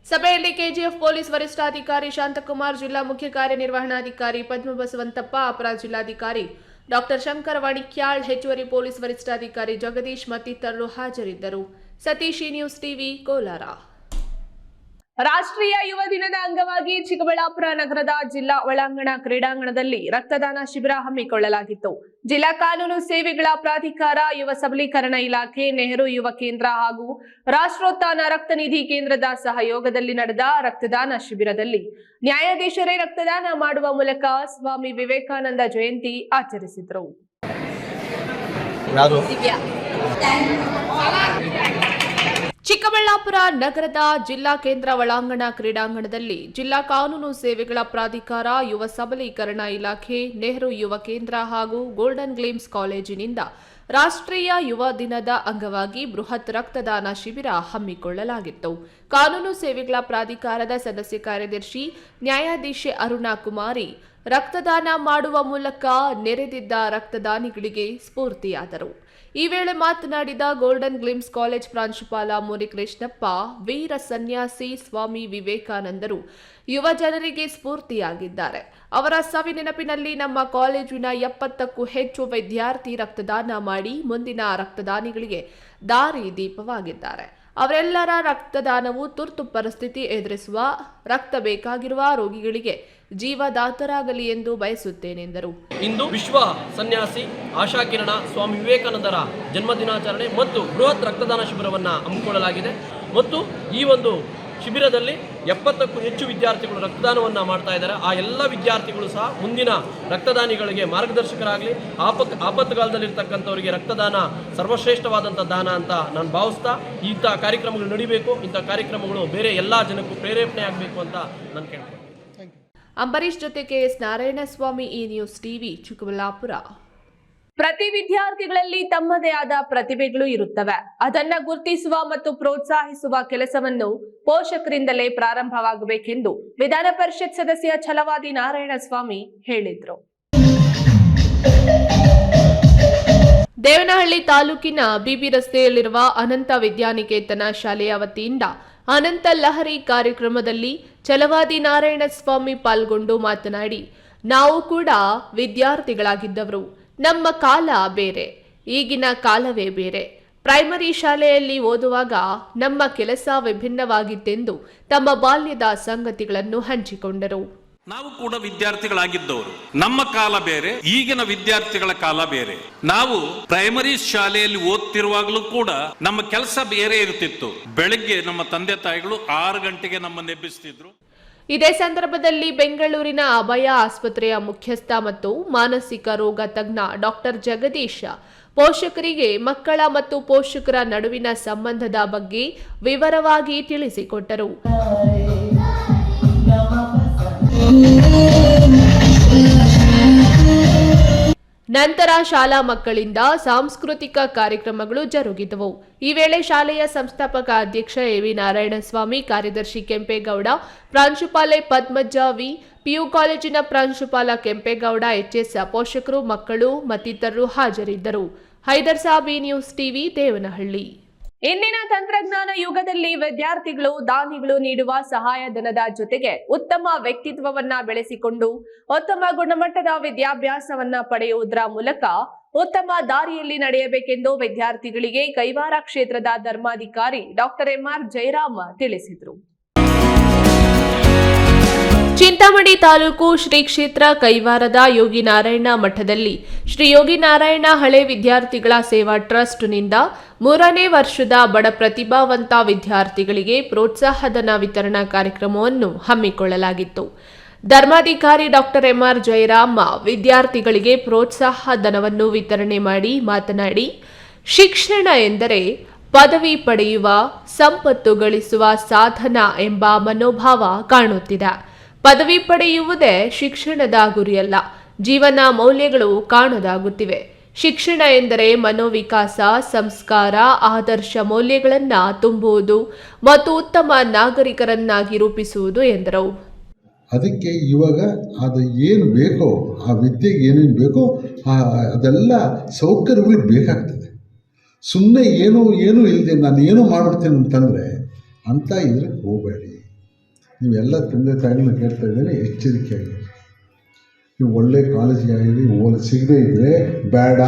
ಸಭೆಯಲ್ಲಿ ಕೆಜಿಎಫ್ ಪೊಲೀಸ್ ವರಿಷ್ಠಾಧಿಕಾರಿ ಶಾಂತಕುಮಾರ್, ಜಿಲ್ಲಾ ಮುಖ್ಯ ಕಾರ್ಯನಿರ್ವಹಣಾಧಿಕಾರಿ ಪದ್ಮಬಸವಂತಪ್ಪ, ಅಪರ ಜಿಲ್ಲಾಧಿಕಾರಿ ಡಾಕ್ಟರ್ ಶಂಕರ ವಾಣಿಕ್ಯಾಳ್, ಹೆಚ್ಚುವರಿ ಪೊಲೀಸ್ ವರಿಷ್ಠಾಧಿಕಾರಿ ಜಗದೀಶ್ ಮತ್ತಿತರರು ಹಾಜರಿದ್ದರು. Satish, news TV, Kolar. ರಾಷ್ಟ್ರೀಯ ಯುವ ದಿನದ ಅಂಗವಾಗಿ ಚಿಕ್ಕಬಳ್ಳಾಪುರ ನಗರದ ಜಿಲ್ಲಾ ಒಳಾಂಗಣ ಕ್ರೀಡಾಂಗಣದಲ್ಲಿ ರಕ್ತದಾನ ಶಿಬಿರ ಹಮ್ಮಿಕೊಳ್ಳಲಾಗಿತ್ತು. ಜಿಲ್ಲಾ ಕಾನೂನು ಸೇವೆಗಳ ಪ್ರಾಧಿಕಾರ, ಯುವ ಸಬಲೀಕರಣ ಇಲಾಖೆ, ನೆಹರು ಯುವ ಕೇಂದ್ರ ಹಾಗೂ ರಾಷ್ಟ್ರೋತ್ಥಾನ ರಕ್ತ ನಿಧಿ ಕೇಂದ್ರದ ಸಹಯೋಗದಲ್ಲಿ ನಡೆದ ರಕ್ತದಾನ ಶಿಬಿರದಲ್ಲಿ ನ್ಯಾಯಾಧೀಶರೇ ರಕ್ತದಾನ ಮಾಡುವ ಮೂಲಕ ಸ್ವಾಮಿ ವಿವೇಕಾನಂದ ಜಯಂತಿ ಆಚರಿಸಿದರು. ಚಿಕ್ಕಬಳ್ಳಾಪುರ ನಗರದ ಜಿಲ್ಲಾ ಕೇಂದ್ರ ಒಳಾಂಗಣ ಕ್ರೀಡಾಂಗಣದಲ್ಲಿ ಜಿಲ್ಲಾ ಕಾನೂನು ಸೇವೆಗಳ ಪ್ರಾಧಿಕಾರ, ಯುವ ಸಬಲೀಕರಣ ಇಲಾಖೆ, ನೆಹರು ಯುವ ಕೇಂದ್ರ ಹಾಗೂ ಗೋಲ್ಡನ್ ಗ್ಲೇಮ್ಸ್ ಕಾಲೇಜಿನಿಂದ ರಾಷ್ಟ್ರೀಯ ಯುವ ದಿನದ ಅಂಗವಾಗಿ ಬೃಹತ್ ರಕ್ತದಾನ ಶಿಬಿರ ಹಮ್ಮಿಕೊಳ್ಳಲಾಗಿತ್ತು. ಕಾನೂನು ಸೇವೆಗಳ ಪ್ರಾಧಿಕಾರದ ಸದಸ್ಯ ಕಾರ್ಯದರ್ಶಿ ನ್ಯಾಯಾಧೀಶೆ ಅರುಣಾ ಕುಮಾರಿ ರಕ್ತದಾನ ಮಾಡುವ ಮೂಲಕ ನೆರೆದಿದ್ದ ರಕ್ತದಾನಿಗಳಿಗೆ ಸ್ಫೂರ್ತಿಯಾದರು. ಈ ವೇಳೆ ಮಾತನಾಡಿದ ಗೋಲ್ಡನ್ ಗ್ಲಿಮ್ಸ್ ಕಾಲೇಜ್ ಪ್ರಾಂಶುಪಾಲ ಮುನಿಕೃಷ್ಣಪ್ಪ, ವೀರ ಸನ್ಯಾಸಿ ಸ್ವಾಮಿ ವಿವೇಕಾನಂದರು ಯುವ ಜನರಿಗೆ ಸ್ಫೂರ್ತಿಯಾಗಿದ್ದಾರೆ. ಅವರ ಸವಿನೆನಪಿನಲ್ಲಿ ನಮ್ಮ ಕಾಲೇಜಿನ 70ಕ್ಕೂ ಹೆಚ್ಚು ವಿದ್ಯಾರ್ಥಿ ರಕ್ತದಾನ ಮಾಡಿ ಮುಂದಿನ ರಕ್ತದಾನಿಗಳಿಗೆ ದಾರಿ ದೀಪವಾಗಿದ್ದಾರೆ. ಅವರೆಲ್ಲರ ರಕ್ತದಾನವು ತುರ್ತು ಪರಿಸ್ಥಿತಿ ಎದುರಿಸುವ ರಕ್ತ ಬೇಕಾಗಿರುವ ರೋಗಿಗಳಿಗೆ ಜೀವದಾತರಾಗಲಿ ಎಂದು ಬಯಸುತ್ತೇನೆಂದರು. ಇಂದು ವಿಶ್ವ ಸನ್ಯಾಸಿ ಆಶಾಕಿರಣ ಸ್ವಾಮಿ ವಿವೇಕಾನಂದರ ಜನ್ಮದಿನಾಚರಣೆ ಮತ್ತು ಬೃಹತ್ ರಕ್ತದಾನ ಶಿಬಿರವನ್ನು ಹಮ್ಮಿಕೊಳ್ಳಲಾಗಿದೆ ಮತ್ತು ಈ ಒಂದು ಶಿಬಿರದಲ್ಲಿ 70ಕ್ಕೂ ಹೆಚ್ಚು ವಿದ್ಯಾರ್ಥಿಗಳು ರಕ್ತದಾನವನ್ನು ಮಾಡ್ತಾ ಇದ್ದಾರೆ. ಆ ಎಲ್ಲ ವಿದ್ಯಾರ್ಥಿಗಳು ಸಹ ಮುಂದಿನ ರಕ್ತದಾನಿಗಳಿಗೆ ಮಾರ್ಗದರ್ಶಕರಾಗಲಿ. ಆಪತ್ತುಗಾಲದಲ್ಲಿರ್ತಕ್ಕಂಥವರಿಗೆ ರಕ್ತದಾನ ಸರ್ವಶ್ರೇಷ್ಠವಾದಂಥ ದಾನ ಅಂತ ನಾನು ಭಾವಿಸ್ತಾ, ಇಂಥ ಕಾರ್ಯಕ್ರಮಗಳು ನಡೀಬೇಕು. ಇಂಥ ಕಾರ್ಯಕ್ರಮಗಳು ಬೇರೆ ಎಲ್ಲ ಜನಕ್ಕೂ ಪ್ರೇರೇಪಣೆ ಆಗಬೇಕು ಅಂತ ನಾನು ಕೇಳ್ತೀನಿ. ಅಂಬರೀಶ್ ಜೊತೆ ಕೆಎಸ್ ನಾರಾಯಣಸ್ವಾಮಿ, ಈ ನ್ಯೂಸ್ ಟಿವಿ, ಚಿಕ್ಕಬಳ್ಳಾಪುರ. ಪ್ರತಿ ವಿದ್ಯಾರ್ಥಿಗಳಲ್ಲಿ ತಮ್ಮದೇ ಆದ ಪ್ರತಿಭೆಗಳು ಇರುತ್ತವೆ. ಅದನ್ನ ಗುರುತಿಸುವ ಮತ್ತು ಪ್ರೋತ್ಸಾಹಿಸುವ ಕೆಲಸವನ್ನು ಪೋಷಕರಿಂದಲೇ ಪ್ರಾರಂಭವಾಗಬೇಕೆಂದು ವಿಧಾನ ಪರಿಷತ್ ಸದಸ್ಯ ಛಲವಾದಿ ನಾರಾಯಣಸ್ವಾಮಿ ಹೇಳಿದರು. ದೇವನಹಳ್ಳಿ ತಾಲೂಕಿನ ಬಿಬಿ ರಸ್ತೆಯಲ್ಲಿರುವ ಅನಂತ ವಿದ್ಯಾನಿಕೇತನ ಶಾಲೆಯ ವತಿಯಿಂದ ಅನಂತ ಲಹರಿ ಕಾರ್ಯಕ್ರಮದಲ್ಲಿ ಛಲವಾದಿ ನಾರಾಯಣಸ್ವಾಮಿ ಪಾಲ್ಗೊಂಡು ಮಾತನಾಡಿ, ನಾವು ಕೂಡ ವಿದ್ಯಾರ್ಥಿಗಳಾಗಿದ್ದವರು. ನಮ್ಮ ಕಾಲ ಬೇರೆ, ಈಗಿನ ಕಾಲವೇ ಬೇರೆ. ಪ್ರೈಮರಿ ಶಾಲೆಯಲ್ಲಿ ಓದುವಾಗ ನಮ್ಮ ಕೆಲಸ ವಿಭಿನ್ನವಾಗಿತ್ತೆಂದು ತಮ್ಮ ಬಾಲ್ಯದ ಸಂಗತಿಗಳನ್ನು ಹಂಚಿಕೊಂಡರು. ನಾವು ಕೂಡ ವಿದ್ಯಾರ್ಥಿಗಳಾಗಿದ್ದವರು. ನಮ್ಮ ಕಾಲ ಬೇರೆ, ಈಗಿನ ವಿದ್ಯಾರ್ಥಿಗಳ ಕಾಲ ಬೇರೆ. ನಾವು ಪ್ರೈಮರಿ ಶಾಲೆಯಲ್ಲಿ ಓದ್ತಿರುವಾಗಲೂ ಕೂಡ ನಮ್ಮ ಕೆಲಸ ಬೇರೆ ಇರುತ್ತಿತ್ತು. ಬೆಳಗ್ಗೆ ನಮ್ಮ ತಂದೆ ತಾಯಿಗಳು 6 ಗಂಟೆಗೆ ನಮ್ಮನ್ನು ಎಬ್ಬಿಸ್ತಿದ್ರು. ಇದೇ ಸಂದರ್ಭದಲ್ಲಿ ಬೆಂಗಳೂರಿನ ಅಭಯ ಆಸ್ಪತ್ರೆಯ ಮುಖ್ಯಸ್ಥ ಮತ್ತು ಮಾನಸಿಕ ರೋಗ ತಜ್ಞ ಡಾಕ್ಟರ್ ಜಗದೀಶ್ ಪೋಷಕರಿಗೆ ಮಕ್ಕಳ ಮತ್ತು ಪೋಷಕರ ನಡುವಿನ ಸಂಬಂಧದ ಬಗ್ಗೆ ವಿವರವಾಗಿ ತಿಳಿಸಿಕೊಟ್ಟರು. ನಂತರ ಶಾಲಾ ಮಕ್ಕಳಿಂದ ಸಾಂಸ್ಕೃತಿಕ ಕಾರ್ಯಕ್ರಮಗಳು ಜರುಗಿದವು. ಈ ವೇಳೆ ಶಾಲೆಯ ಸಂಸ್ಥಾಪಕ ಅಧ್ಯಕ್ಷ ಎವಿ ನಾರಾಯಣಸ್ವಾಮಿ, ಕಾರ್ಯದರ್ಶಿ ಕೆಂಪೇಗೌಡ, ಪ್ರಾಂಶುಪಾಲೆ ಪದ್ಮಜ ವಿ, ಪಿಯು ಕಾಲೇಜಿನ ಪ್ರಾಂಶುಪಾಲ ಕೆಂಪೇಗೌಡ, ಎಚ್ಎಸ್, ಪೋಷಕರು, ಮಕ್ಕಳು ಮತ್ತಿತರರು ಹಾಜರಿದ್ದರು. Haider Sab, news TV, Devanahalli. ಇಂದಿನ ತಂತ್ರಜ್ಞಾನ ಯುಗದಲ್ಲಿ ವಿದ್ಯಾರ್ಥಿಗಳು ದಾನಿಗಳು ನೀಡುವ ಸಹಾಯಧನದ ಜೊತೆಗೆ ಉತ್ತಮ ವ್ಯಕ್ತಿತ್ವವನ್ನ ಬೆಳೆಸಿಕೊಂಡು ಉತ್ತಮ ಗುಣಮಟ್ಟದ ವಿದ್ಯಾಭ್ಯಾಸವನ್ನ ಪಡೆಯುವುದರ ಮೂಲಕ ಉತ್ತಮ ದಾರಿಯಲ್ಲಿ ನಡೆಯಬೇಕೆಂದು ವಿದ್ಯಾರ್ಥಿಗಳಿಗೆ ಕೈವಾರ ಕ್ಷೇತ್ರದ ಧರ್ಮಾಧಿಕಾರಿ ಡಾಕ್ಟರ್ ಎಂಆರ್ ಜಯರಾಮ್ ತಿಳಿಸಿದರು. ಚಿಂತಾಮಣಿ ತಾಲೂಕು ಶ್ರೀ ಕ್ಷೇತ್ರ ಕೈವಾರದ ಯೋಗಿನಾರಾಯಣ ಮಠದಲ್ಲಿ ಶ್ರೀ ಯೋಗಿನಾರಾಯಣ ಹಳೆ ವಿದ್ಯಾರ್ಥಿಗಳ ಸೇವಾ ಟ್ರಸ್ಟ್ನಿಂದ 3ನೇ ವರ್ಷದ ಬಡ ಪ್ರತಿಭಾವಂತ ವಿದ್ಯಾರ್ಥಿಗಳಿಗೆ ಪ್ರೋತ್ಸಾಹಧನ ವಿತರಣಾ ಕಾರ್ಯಕ್ರಮವನ್ನು ಹಮ್ಮಿಕೊಳ್ಳಲಾಗಿತ್ತು. ಧರ್ಮಾಧಿಕಾರಿ ಡಾಕ್ಟರ್ ಎಂಆರ್ ಜಯರಾಮ್ ವಿದ್ಯಾರ್ಥಿಗಳಿಗೆ ಪ್ರೋತ್ಸಾಹ ಧನವನ್ನು ವಿತರಣೆ ಮಾಡಿ ಮಾತನಾಡಿ, ಶಿಕ್ಷಣ ಎಂದರೆ ಪದವಿ ಪಡೆಯುವ, ಸಂಪತ್ತು ಗಳಿಸುವ ಸಾಧನ ಎಂಬ ಮನೋಭಾವ ಕಾಣುತ್ತಿದೆ. ಪದವಿ ಪಡೆಯುವುದೇ ಶಿಕ್ಷಣದ ಗುರಿಯಲ್ಲ, ಜೀವನ ಮೌಲ್ಯಗಳು ಕಾಣದಾಗುತ್ತಿವೆ. ಶಿಕ್ಷಣ ಎಂದರೆ ಮನೋವಿಕಾಸ, ಸಂಸ್ಕಾರ, ಆದರ್ಶ ಮೌಲ್ಯಗಳನ್ನು ತುಂಬುವುದು ಮತ್ತು ಉತ್ತಮ ನಾಗರಿಕರನ್ನಾಗಿ ರೂಪಿಸುವುದು ಎಂದರು. ಅದಕ್ಕೆ ಇವಾಗ ಅದು ಏನು ಬೇಕೋ, ಆ ವಿದ್ಯೆಗೆ ಏನೇನು ಬೇಕೋ ಅದೆಲ್ಲ ಸೌಕರ್ಯಗಳು ಬೇಕಾಗ್ತದೆ. ಸುಮ್ಮನೆ ಏನೂ ಇಲ್ಲದೆ ನಾನು ಏನೋ ಮಾಡ್ಬಿಡ್ತೀನಿ ಅಂತಂದರೆ ಅಂತ ಇದ್ರಿಗೆ ಹೋಗಬೇಡಿ. ನೀವೆಲ್ಲ ತಂದೆ ತಾಯಿಗಳನ್ನ ಕೇಳ್ತಾ ಇದ್ದೇನೆ, ಎಚ್ಚರಿಕೆಯಾಗಿ. ನೀವು ಒಳ್ಳೆ ಕಾಲೇಜಿಗೆ ಆಗಿರಿ, ಸಿಗದೇ ಇದ್ದರೆ ಬೇಡ,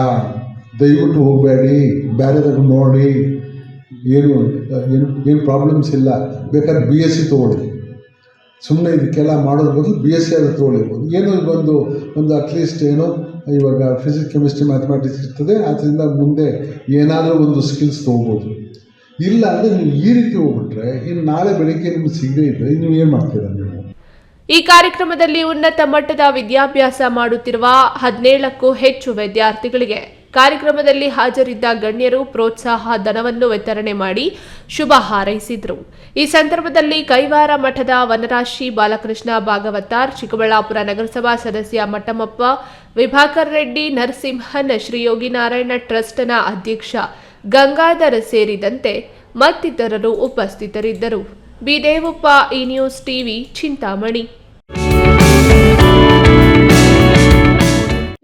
ದಯವಿಟ್ಟು ಹೋಗಬೇಡಿ, ಬೇರೆದಾಗ ನೋಡಿ. ಏನು ಪ್ರಾಬ್ಲಮ್ಸ್ ಇಲ್ಲ. ಬೇಕಾದ್ರೆ BSc ತೊಗೊಳ್ಳಿ. ಸುಮ್ಮನೆ ಇದಕ್ಕೆಲ್ಲ ಮಾಡೋದ್ರ ಬದಲು BSc ಆದರೂ ತೊಗೊಳ್ಳಿರ್ಬೋದು. ಏನೋ ಒಂದು ಅಟ್ಲೀಸ್ಟ್ ಏನೋ ಇವಾಗ ಫಿಸಿಕ್ಸ್, ಕೆಮಿಸ್ಟ್ರಿ, ಮ್ಯಾಥಮೆಟಿಕ್ಸ್ ಇರ್ತದೆ, ಅದರಿಂದ ಮುಂದೆ ಏನಾದರೂ ಒಂದು ಸ್ಕಿಲ್ಸ್ ತೊಗೋಬೋದು. ಇಲ್ಲ ಅಂದರೆ ನೀವು ಈ ರೀತಿ ಹೋಗ್ಬಿಟ್ರೆ ಇನ್ನು ನಾಳೆ ಬೆಳಗ್ಗೆ ನಿಮ್ಗೆ ಸಿಗದೇ ಇದ್ದರೆ ನೀವು ಏನು ಮಾಡ್ತೀರಾ ನೀವು? ಈ ಕಾರ್ಯಕ್ರಮದಲ್ಲಿ ಉನ್ನತ ಮಟ್ಟದ ವಿದ್ಯಾಭ್ಯಾಸ ಮಾಡುತ್ತಿರುವ 17ಕ್ಕೂ ಹೆಚ್ಚು ವಿದ್ಯಾರ್ಥಿಗಳಿಗೆ ಕಾರ್ಯಕ್ರಮದಲ್ಲಿ ಹಾಜರಿದ್ದ ಗಣ್ಯರು ಪ್ರೋತ್ಸಾಹ ಧನವನ್ನು ವಿತರಣೆ ಮಾಡಿ ಶುಭ ಹಾರೈಸಿದರು. ಈ ಸಂದರ್ಭದಲ್ಲಿ ಕೈವಾರ ಮಠದ ವನರಾಶಿ ಬಾಲಕೃಷ್ಣ ಭಾಗವತಾರ್, ಚಿಕ್ಕಬಳ್ಳಾಪುರ ನಗರಸಭಾ ಸದಸ್ಯ ಮಟ್ಟಮಪ್ಪ, ವಿಭಾಕರ್ ರೆಡ್ಡಿ, ನರಸಿಂಹನ್, ಶ್ರೀ ಯೋಗಿನಾರಾಯಣ ಟ್ರಸ್ಟ್ನ ಅಧ್ಯಕ್ಷ ಗಂಗಾಧರ್ ಸೇರಿದಂತೆ ಮತ್ತಿತರರು ಉಪಸ್ಥಿತರಿದ್ದರು. ಬಿ ದೇವಪ್ಪ, ಈ ನ್ಯೂಸ್ ಟಿವಿ, ಚಿಂತಾಮಣಿ.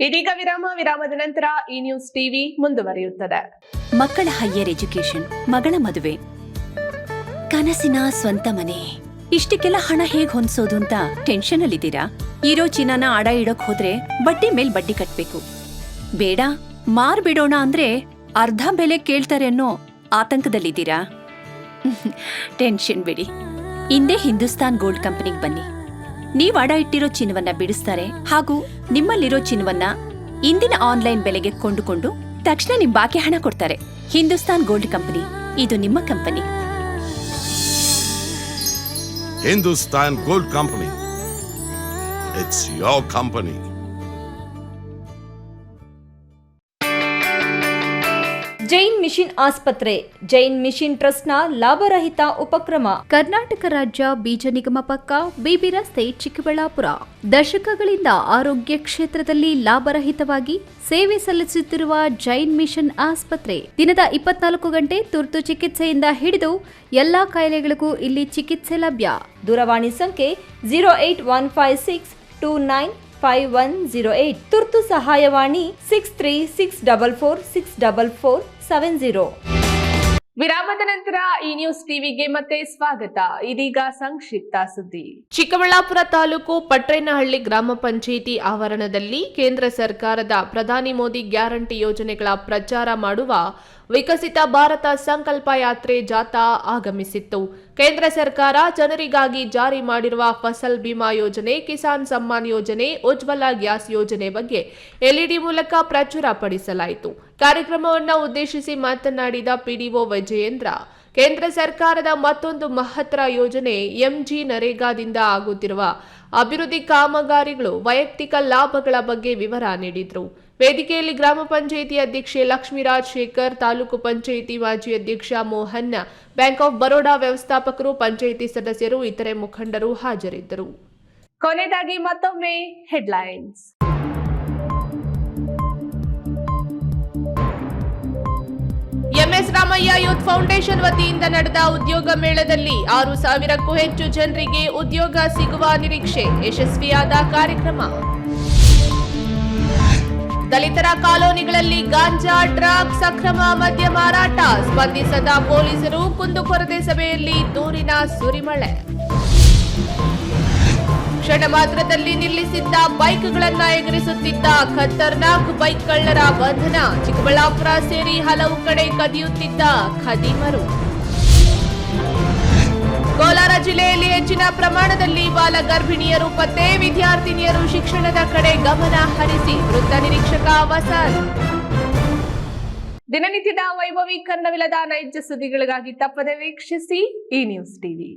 ಇದೀಗ ವಿರಾಮದ ನಂತರ ಈ ನ್ಯೂಸ್ ಟಿವಿ ಮುಂದುವರಿಯುತ್ತದೆ. ಮಕ್ಕಳ ಹೈಯರ್ ಎಜುಕೇಶನ್, ಮಗಳ ಮದುವೆ, ಕನಸಿನ ಸ್ವಂತ ಮನೆ, ಇಷ್ಟಕ್ಕೆಲ್ಲ ಹಣ ಹೇಗ್ ಹೊಂದಿಸೋದು ಅಂತ ಟೆನ್ಷನ್ ಅಲ್ಲಿದ್ದೀರಾ? ಇರೋ ಚಿನ್ನನ ಅಡ ಇಡೋಕ್ ಹೋದ್ರೆ ಬಡ್ಡಿ ಮೇಲ್ ಬಡ್ಡಿ ಕಟ್ಬೇಕು. ಬೇಡ, ಮಾರ್ಬಿಡೋಣ ಅಂದ್ರೆ ಅರ್ಧ ಬೆಲೆ ಕೇಳ್ತಾರೆ ಅನ್ನೋ ಆತಂಕದಲ್ಲಿದ್ದೀರಾ? ಟೆನ್ಷನ್ ಬಿಡಿ, ಇಂದೇ ಹಿಂದೂಸ್ತಾನ್ ಗೋಲ್ಡ್ ಕಂಪನಿಗೆ ಬನ್ನಿ. ನೀವ್ ಅಡ ಇಟ್ಟಿರೋ ಚಿನ್ನವನ್ನ ಬಿಡಿಸ್ತಾರೆ ಹಾಗೂ ನಿಮ್ಮಲ್ಲಿರೋ ಚಿನ್ನವನ್ನ ಇಂದಿನ ಆನ್ಲೈನ್ ಬೆಲೆಗೆ ಕೊಂಡುಕೊಂಡು ತಕ್ಷಣ ನಿಮ್ ಬಾಕಿ ಹಣ ಕೊಡ್ತಾರೆ. ಹಿಂದೂಸ್ತಾನ್ ಗೋಲ್ಡ್ ಕಂಪನಿ, ಇದು ನಿಮ್ಮ company. Hindustan Gold Company. It's your company. Jain mission ಆಸ್ಪತ್ರೆ, ಜೈನ್ ಮಿಷನ್ ಟ್ರಸ್ಟ್ನ ಲಾಭರಹಿತ ಉಪಕ್ರಮ. ಕರ್ನಾಟಕ ರಾಜ್ಯ ಬೀಜ ನಿಗಮ ಪಕ್ಕ, ಬಿಬಿ ರಸ್ತೆ, ಚಿಕ್ಕಬಳ್ಳಾಪುರ. ದಶಕಗಳಿಂದ ಆರೋಗ್ಯ ಕ್ಷೇತ್ರದಲ್ಲಿ ಲಾಭರಹಿತವಾಗಿ ಸೇವೆ ಸಲ್ಲಿಸುತ್ತಿರುವ ಜೈನ್ ಮಿಷನ್ ಆಸ್ಪತ್ರೆ ದಿನದ 24 ಗಂಟೆ ತುರ್ತು ಚಿಕಿತ್ಸೆಯಿಂದ ಹಿಡಿದು ಎಲ್ಲಾ ಕಾಯಿಲೆಗಳಿಗೂ ಇಲ್ಲಿ ಚಿಕಿತ್ಸೆ ಲಭ್ಯ. ದೂರವಾಣಿ ಸಂಖ್ಯೆ 08156295108. ತುರ್ತು ಸಹಾಯವಾಣಿ 6364464470. ವಿರಾಮದ ನಂತರ ಈ ನ್ಯೂಸ್ ಟಿವಿಗೆ ಮತ್ತೆ ಸ್ವಾಗತ. ಇದೀಗ ಸಂಕ್ಷಿಪ್ತ ಸುದ್ದಿ. ಚಿಕ್ಕಬಳ್ಳಾಪುರ ತಾಲೂಕು ಪಟ್ರೇನಹಳ್ಳಿ ಗ್ರಾಮ ಪಂಚಾಯಿತಿ ಆವರಣದಲ್ಲಿ ಕೇಂದ್ರ ಸರ್ಕಾರದ ಪ್ರಧಾನಿ ಮೋದಿ ಗ್ಯಾರಂಟಿ ಯೋಜನೆಗಳ ಪ್ರಚಾರ ಮಾಡುವ ವಿಕಸಿತ ಭಾರತ ಸಂಕಲ್ಪ ಯಾತ್ರೆ ಜಾಥಾ ಆಗಮಿಸಿತ್ತು. ಕೇಂದ್ರ ಸರ್ಕಾರ ಜನರಿಗಾಗಿ ಜಾರಿ ಮಾಡಿರುವ ಫಸಲ್ ಬಿಮಾ ಯೋಜನೆ, ಕಿಸಾನ್ ಸಮ್ಮಾನ್ ಯೋಜನೆ, ಉಜ್ವಲ ಗ್ಯಾಸ್ ಯೋಜನೆ ಬಗ್ಗೆ ಎಲ್ಇಡಿ ಮೂಲಕ ಪ್ರಚುರ ಪಡಿಸಲಾಯಿತು. ಕಾರ್ಯಕ್ರಮವನ್ನು ಉದ್ದೇಶಿಸಿ ಮಾತನಾಡಿದ ಪಿಡಿಒ ವಿಜಯೇಂದ್ರ, ಕೇಂದ್ರ ಸರ್ಕಾರದ ಮತ್ತೊಂದು ಮಹತ್ತರ ಯೋಜನೆ ಎಂಜಿ ನರೇಗಾದಿಂದ ಆಗುತ್ತಿರುವ ಅಭಿವೃದ್ಧಿ ಕಾಮಗಾರಿಗಳು, ವೈಯಕ್ತಿಕ ಲಾಭಗಳ ಬಗ್ಗೆ ವಿವರ ನೀಡಿದರು. ವೇದಿಕೆಯಲ್ಲಿ ಗ್ರಾಮ ಪಂಚಾಯಿತಿ ಅಧ್ಯಕ್ಷೆ ಲಕ್ಷ್ಮೀರಾಜ್ ಶೇಖರ್, ತಾಲೂಕು ಪಂಚಾಯಿತಿ ಮಾಜಿ ಅಧ್ಯಕ್ಷ ಮೋಹನ್, ಬ್ಯಾಂಕ್ ಆಫ್ ಬರೋಡಾ ವ್ಯವಸ್ಥಾಪಕರು, ಪಂಚಾಯಿತಿ ಸದಸ್ಯರು, ಇತರೆ ಮುಖಂಡರು ಹಾಜರಿದ್ದರು. ಕೊನೆಯದಾಗಿ ಮತ್ತೊಮ್ಮೆ headlines. MS Ramaiah youth foundation ವತಿಯಿಂದ ನಡೆದ ಉದ್ಯೋಗ ಮೇಳದಲ್ಲಿ 6,000ಕ್ಕೂ ಹೆಚ್ಚು ಜನರಿಗೆ ಉದ್ಯೋಗ ಸಿಗುವ ನಿರೀಕ್ಷೆ, ಯಶಸ್ವಿಯಾದ ಕಾರ್ಯಕ್ರಮ. ದಲಿತರ ಕಾಲೋನಿಗಳಲ್ಲಿ ಗಾಂಜಾ, ಡ್ರಗ್ಸ್, ಅಕ್ರಮ ಮದ್ಯ ಮಾರಾಟ, ಸ್ಪಂದಿಸದ ಪೊಲೀಸರು, ಕುಂದುಕೊರತೆ ಸಭೆಯಲ್ಲಿ ದೂರಿನ ಸುರಿಮಳೆ. ಕ್ಷಣ ಮಾತ್ರದಲ್ಲಿ ನಿಲ್ಲಿಸಿದ್ದ ಬೈಕ್ಗಳನ್ನು ಎಗರಿಸುತ್ತಿದ್ದ ಖತರ್ನಾಕ್ ಬೈಕ್ ಕಳ್ಳರ ಬಂಧನ, ಚಿಕ್ಕಬಳ್ಳಾಪುರ ಸೇರಿ ಹಲವು ಕಡೆ ಕದಿಯುತ್ತಿದ್ದ ಖದೀಮರು. ಕೋಲಾರ ಜಿಲ್ಲೆಯಲ್ಲಿ ಹೆಚ್ಚಿನ ಪ್ರಮಾಣದಲ್ಲಿ ಬಾಲ ಗರ್ಭಿಣಿಯರು ಪತ್ತೆ, ವಿದ್ಯಾರ್ಥಿನಿಯರು ಶಿಕ್ಷಣದ ಕಡೆ ಗಮನ ಹರಿಸಿ ವೃತ್ತ ನಿರೀಕ್ಷಕ ವಸಂತ್. ದಿನನಿತ್ಯದ ವೈಭವೀಕರಣವಿಲ್ಲದ ನೈಜ ಸುದ್ದಿಗಳಿಗಾಗಿ ತಪ್ಪದೆ ವೀಕ್ಷಿಸಿ ಈ ನ್ಯೂಸ್ ಟಿವಿ.